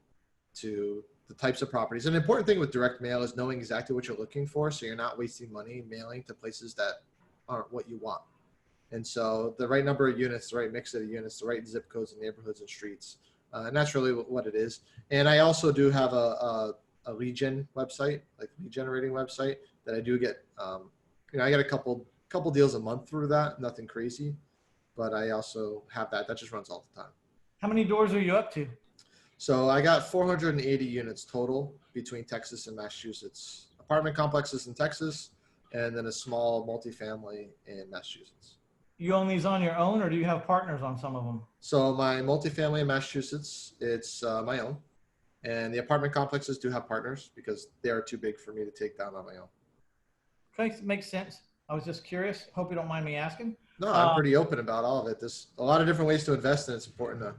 Speaker 2: to the types of properties. An important thing with direct mail is knowing exactly what you're looking for, so you're not wasting money mailing to places that aren't what you want. And so the right number of units, the right mix of the units, the right zip codes and neighborhoods and streets. And that's really what it is. And I also do have a lead gen website, like lead generating website that I do get, I get a couple deals a month through that, nothing crazy, but I also have that just runs all the time.
Speaker 1: How many doors are you up to?
Speaker 2: So I got 480 units total between Texas and Massachusetts, apartment complexes in Texas, and then a small multifamily in Massachusetts.
Speaker 1: You own these on your own, or do you have partners on some of them?
Speaker 2: So my multifamily in Massachusetts, it's my own. And the apartment complexes do have partners because they are too big for me to take down on my own.
Speaker 1: Okay, makes sense. I was just curious. Hope you don't mind me asking.
Speaker 2: No, I'm pretty open about all of it. There's a lot of different ways to invest, and it's important to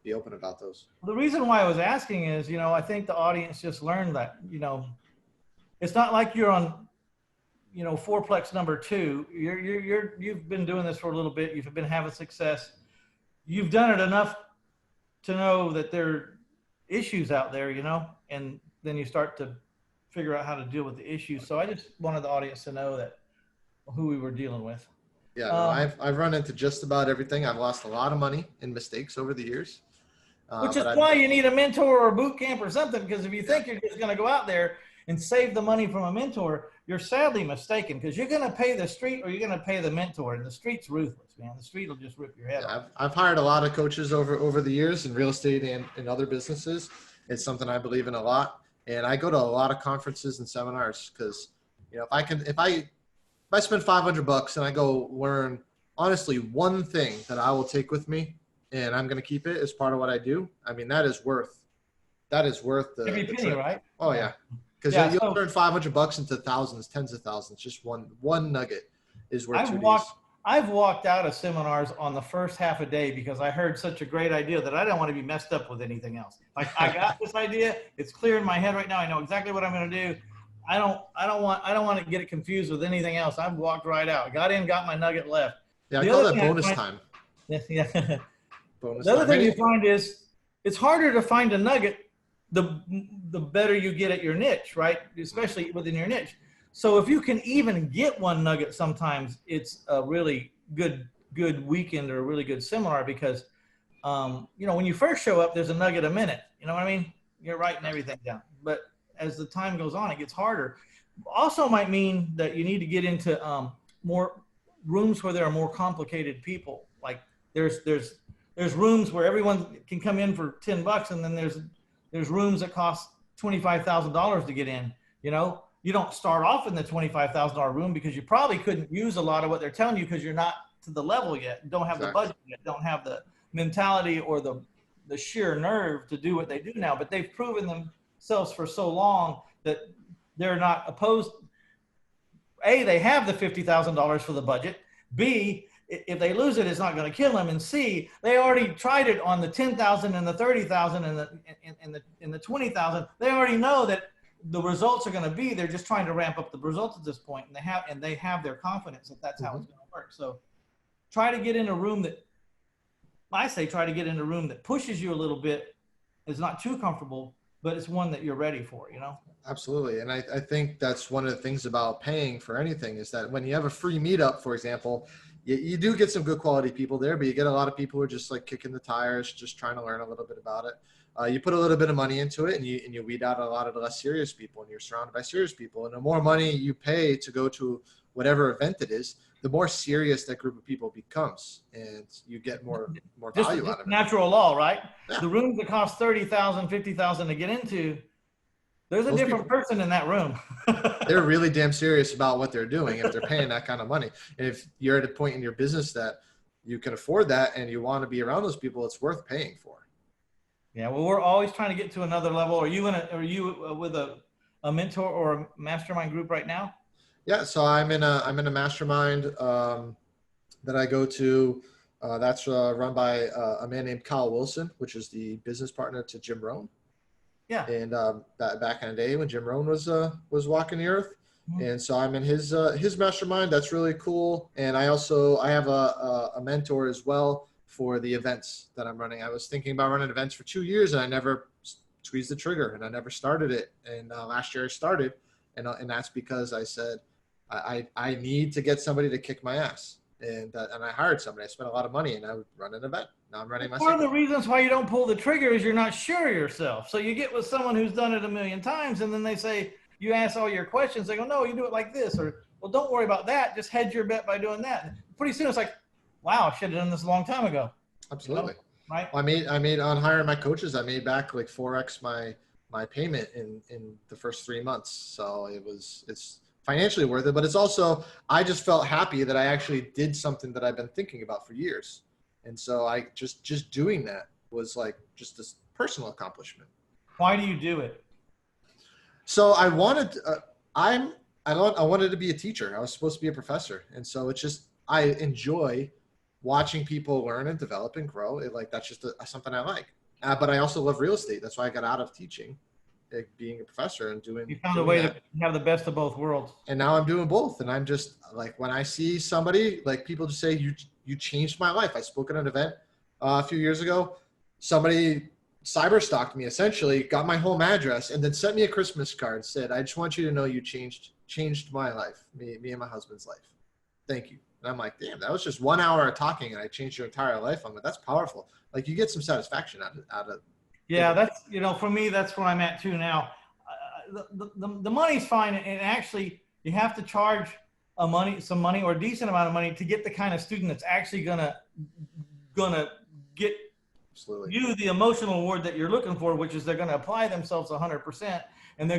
Speaker 2: be open about those.
Speaker 1: The reason why I was asking is, I think the audience just learned that, it's not like you're on, fourplex number 2. You've been doing this for a little bit. You've been having success. You've done it enough to know that there are issues out there, and then you start to figure out how to deal with the issues. So I just wanted the audience to know that who we were dealing with.
Speaker 2: Yeah, no, I've run into just about everything. I've lost a lot of money in mistakes over the years.
Speaker 1: Which is why you need a mentor or a boot camp or something, because if you think you're just going to go out there and save the money from a mentor, you're sadly mistaken, because you're going to pay the street or you're going to pay the mentor, and the street's ruthless, man. The street will just rip your head off.
Speaker 2: I've hired a lot of coaches over the years in real estate and in other businesses. It's something I believe in a lot, and I go to a lot of conferences and seminars because if I spend $500 and I go learn honestly one thing that I will take with me, and I'm going to keep it as part of what I do. I mean, that is worth
Speaker 1: every penny, right?
Speaker 2: Oh yeah. Because you'll turn $500 into thousands, tens of thousands. Just one nugget is worth
Speaker 1: I've walked out of seminars on the first half a day because I heard such a great idea that I don't want to be messed up with anything else. Like, I got this idea. It's clear in my head right now. I know exactly what I'm going to do. I don't want to get it confused with anything else. I've walked right out. Got in, got my nugget left.
Speaker 2: Yeah, I call that bonus time.
Speaker 1: Yeah. The other thing you find is it's harder to find a nugget the better you get at your niche, right? Especially within your niche. So if you can even get one nugget, sometimes it's a really good weekend or a really good seminar because, when you first show up, there's a nugget a minute. You know what I mean? You're writing everything down. But as the time goes on, it gets harder. Also might mean that you need to get into more rooms where there are more complicated people. Like there's rooms where everyone can come in for $10, and then there's rooms that cost $25,000 to get in. You don't start off in the $25,000 room because you probably couldn't use a lot of what they're telling you because you're not to the level yet, don't have the budget yet, don't have the mentality or the sheer nerve to do what they do now. But they've proven themselves for so long that they're not opposed. A, they have the $50,000 for the budget. B, if they lose it, it's not going to kill them. And C, they already tried it on the 10,000 and the 30,000 and the 20,000. They already know that the results are going to be. They're just trying to ramp up the results at this point, and they have their confidence that that's how it's going to work. So, try to get in a room that pushes you a little bit. It's not too comfortable, but it's one that you're ready for.
Speaker 2: Absolutely. And I think that's one of the things about paying for anything is that when you have a free meetup, for example, you do get some good quality people there, but you get a lot of people who are just like kicking the tires, just trying to learn a little bit about it. You put a little bit of money into it and you weed out a lot of the less serious people, and you're surrounded by serious people. And the more money you pay to go to whatever event it is, the more serious that group of people becomes, and you get more value out of it.
Speaker 1: Natural law, right?
Speaker 2: Yeah.
Speaker 1: The rooms that cost $30,000, $50,000 to get into, there's a different person in that room.
Speaker 2: They're really damn serious about what they're doing if they're paying that kind of money. And if you're at a point in your business that you can afford that and you want to be around those people, it's worth paying for.
Speaker 1: Yeah, well, we're always trying to get to another level. Are you with a mentor or a mastermind group right now?
Speaker 2: Yeah, so I'm in a mastermind that I go to That's run by a man named Kyle Wilson, which is the business partner to Jim Rohn.
Speaker 1: Yeah.
Speaker 2: And back in the day when Jim Rohn was walking the earth.
Speaker 1: Mhm.
Speaker 2: And so I'm in his mastermind. That's really cool. And I have a mentor as well for the events that I'm running. I was thinking about running events for 2 years, and I never squeezed the trigger, and I never started it. And last year I started, and that's because I said I need to get somebody to kick my ass. And I hired somebody. I spent a lot of money, and I would run an event. Now I'm running my
Speaker 1: One of the
Speaker 2: second.
Speaker 1: reasons why you don't pull the trigger is you're not sure of yourself. So you get with someone who's done it a million times, and then they say, you ask all your questions, they go, no, you do it like this, or, well, don't worry about that. Just hedge your bet by doing that. Pretty soon it's like, wow, I should have done this a long time ago.
Speaker 2: Absolutely.
Speaker 1: You know? Right.
Speaker 2: Well, I made on hiring my coaches, I made back like 4x my payment in the first 3 months. So it's financially worth it, but it's also, I just felt happy that I actually did something that I've been thinking about for years. And so I just doing that was like just this personal accomplishment.
Speaker 1: Why do you do it?
Speaker 2: So I wanted, I wanted to be a teacher. I was supposed to be a professor. And so it's just, I enjoy watching people learn and develop and grow. That's just something I like. But I also love real estate. That's why I got out of teaching, being a professor and doing.
Speaker 1: You found a way to have the best of both worlds.
Speaker 2: And now I'm doing both. And I'm just like, when I see somebody, like people just say, you changed my life. I spoke at an event a few years ago. Somebody cyber stalked me, essentially got my home address, and then sent me a Christmas card, said, I just want you to know you changed my life, me and my husband's life. Thank you. And I'm like, damn, that was just 1 hour of talking and I changed your entire life. I'm like, that's powerful. Like you get some satisfaction out of.
Speaker 1: Yeah, that's, for me, that's where I'm at too now. The money's fine, and actually you have to charge some money or a decent amount of money to get the kind of student that's actually gonna get
Speaker 2: Absolutely.
Speaker 1: you the emotional reward that you're looking for, which is they're gonna apply themselves 100%, and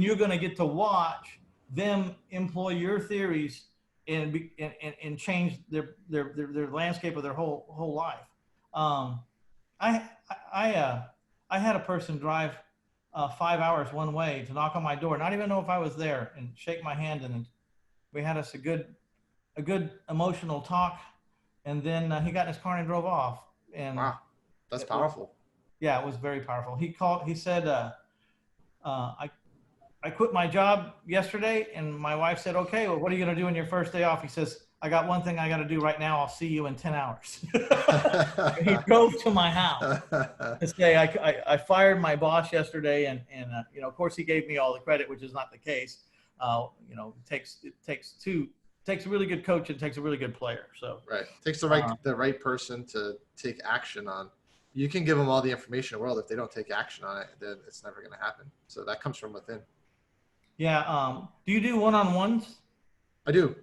Speaker 1: you're gonna get to watch them employ your theories and change their landscape of their whole life. I had a person drive 5 hours one way to knock on my door, not even know if I was there, and shake my hand, and we had us a good emotional talk, and then he got in his car and drove off. And
Speaker 2: wow, that's powerful.
Speaker 1: Yeah, it was very powerful. He said, I quit my job yesterday, and my wife said, okay, well, what are you going to do on your first day off? He says, I got one thing I got to do right now. I'll see you in 10 hours. He drove to my house to say, I fired my boss yesterday. And of course he gave me all the credit, which is not the case. It takes a really good coach and takes a really good player. So
Speaker 2: right. It takes the right person to take action on. You can give them all the information in the world. If they don't take action on it, then it's never going to happen. So that comes from within.
Speaker 1: Yeah. Do you do one-on-ones?
Speaker 2: I do.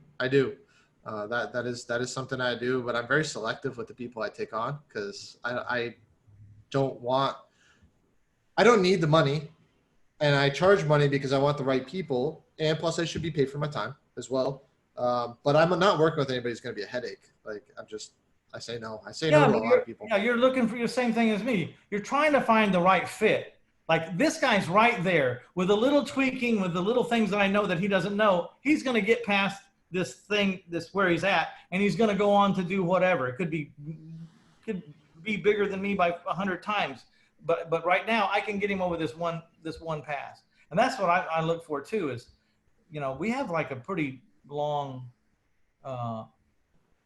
Speaker 2: That is something I do, but I'm very selective with the people I take on, because I don't need the money, and I charge money because I want the right people, and plus I should be paid for my time as well. But I'm not working with anybody who's going to be a headache. Like I say no. I say no to a lot of people.
Speaker 1: Yeah, you're looking for the same thing as me. You're trying to find the right fit. Like this guy's right there with a little tweaking, with the little things that I know that he doesn't know. He's going to get past this where he's at, and he's going to go on to do whatever. It could be bigger than me by 100 times, but right now I can get him over this one pass, and that's what I look for too. Is we have like a pretty long,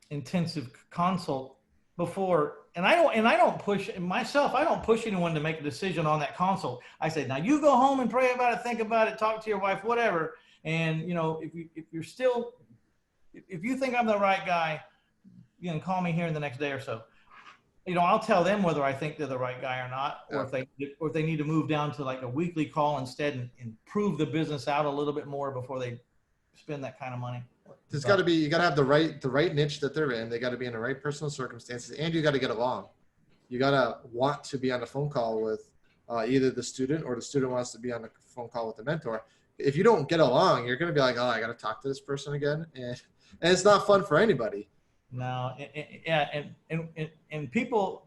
Speaker 1: intensive consult before. And I don't push myself. I don't push anyone to make a decision on that consult. I say, now you go home and pray about it, think about it, talk to your wife, whatever. And if you think I'm the right guy, you can call me here in the next day or so. I'll tell them whether I think they're the right guy or not, or if they need to move down to like a weekly call instead and prove the business out a little bit more before they spend that kind of money.
Speaker 2: You got to have the right niche that they're in. They got to be in the right personal circumstances, and you got to get along. You got to want to be on a phone call with either the student, or the student wants to be on a phone call with the mentor. If you don't get along, you're going to be like, oh, I got to talk to this person again. And it's not fun for anybody.
Speaker 1: No. And people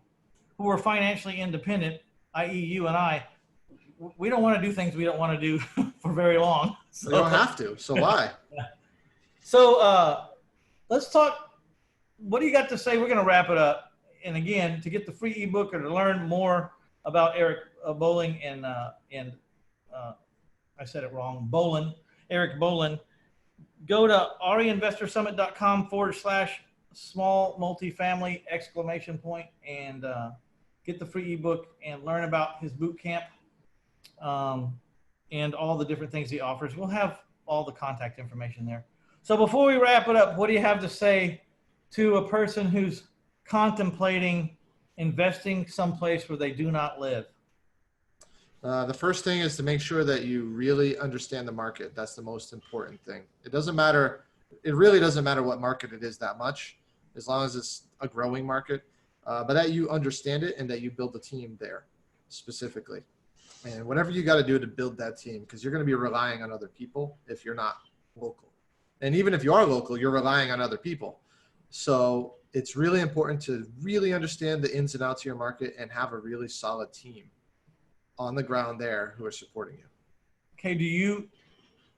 Speaker 1: who are financially independent, i.e. you and I, we don't want to do things we don't want to do for very long. So,
Speaker 2: you don't have to. So why?
Speaker 1: So let's talk what do you got to say? We're going to wrap it up. And again, to get the free ebook or to learn more about Eric Bowling and I said it wrong, Bowlin, Eric Bowlin, go to reinvestorsummit.com/small multifamily ! And get the free ebook and learn about his boot camp and all the different things he offers. We'll have all the contact information there. So before we wrap it up, what do you have to say to a person who's contemplating investing someplace where they do not live?
Speaker 2: The first thing is to make sure that you really understand the market. That's the most important thing. It really doesn't matter what market it is that much, as long as it's a growing market, but that you understand it and that you build a team there specifically. And whatever you got to do to build that team, because you're going to be relying on other people if you're not local. And even if you are local, you're relying on other people. So it's really important to really understand the ins and outs of your market and have a really solid team on the ground there who are supporting you.
Speaker 1: Okay.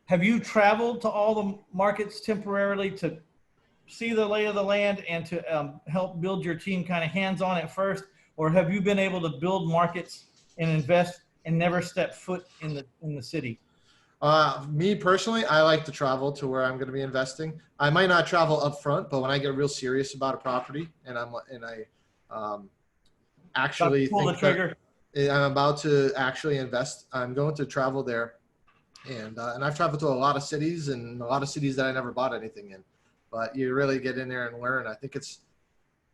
Speaker 1: Have you traveled to all the markets temporarily to see the lay of the land and to help build your team kind of hands-on at first? Or have you been able to build markets and invest and never step foot in the city?
Speaker 2: Me personally, I like to travel to where I'm going to be investing. I might not travel up front, but when I get real serious about a property and I actually
Speaker 1: pull the trigger,
Speaker 2: I'm about to actually invest, I'm going to travel there. And I've traveled to a lot of cities and a lot of cities that I never bought anything in, but you really get in there and learn. I think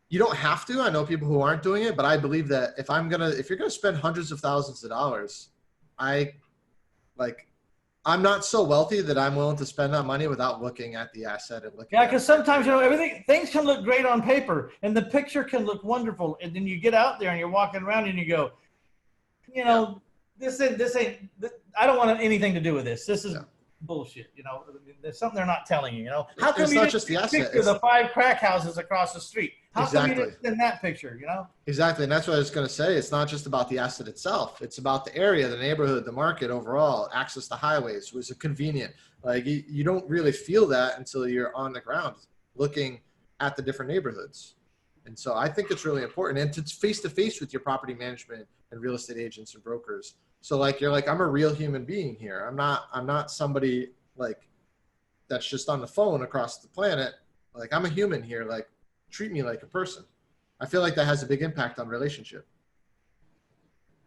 Speaker 2: you don't have to. I know people who aren't doing it, but I believe that if you're going to spend hundreds of thousands of dollars, I'm not so wealthy that I'm willing to spend that money without looking at the asset and looking.
Speaker 1: Yeah, because sometimes, things can look great on paper and the picture can look wonderful. And then you get out there and you're walking around and you go, this ain't, I don't want anything to do with this. This is bullshit. There's something they're not telling you, How come
Speaker 2: it's
Speaker 1: you
Speaker 2: not
Speaker 1: didn't
Speaker 2: just the asset,
Speaker 1: picture the 5 crack houses across the street? How come you didn't send that picture,
Speaker 2: Exactly. And that's what I was going to say. It's not just about the asset itself. It's about the area, the neighborhood, the market overall, access to highways. Was it convenient? Like you don't really feel that until you're on the ground looking at the different neighborhoods. And so I think it's really important. And it's face to face with your property management and real estate agents and brokers. So you're like, I'm a real human being here. I'm not somebody that's just on the phone across the planet. I'm a human here. Treat me like a person. I feel like that has a big impact on relationship.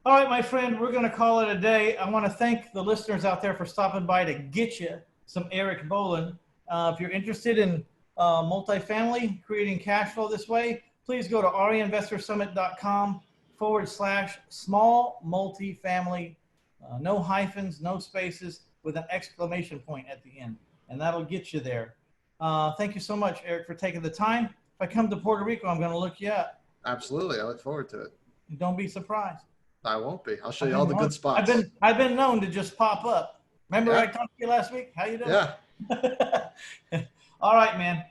Speaker 1: All right, my friend, we're going to call it a day. I want to thank the listeners out there for stopping by to get you some Eric Bowlin. If you're interested in multifamily, creating cash flow this way, please go to reinvestorsummit.com/small multifamily, no hyphens, no spaces, with an exclamation point at the end. And that'll get you there. Thank you so much, Eric, for taking the time. If I come to Puerto Rico, I'm going to look you up.
Speaker 2: Absolutely. I look forward to it.
Speaker 1: Don't be surprised.
Speaker 2: I won't be. I'll show you all the good spots.
Speaker 1: I've been known to just pop up. Remember I talked to you last week? How you doing?
Speaker 2: Yeah.
Speaker 1: All right, man.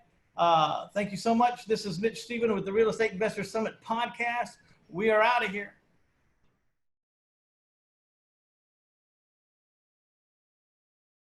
Speaker 1: Thank you so much. This is Mitch Stephen with the Real Estate Investor Summit podcast. We are out of here.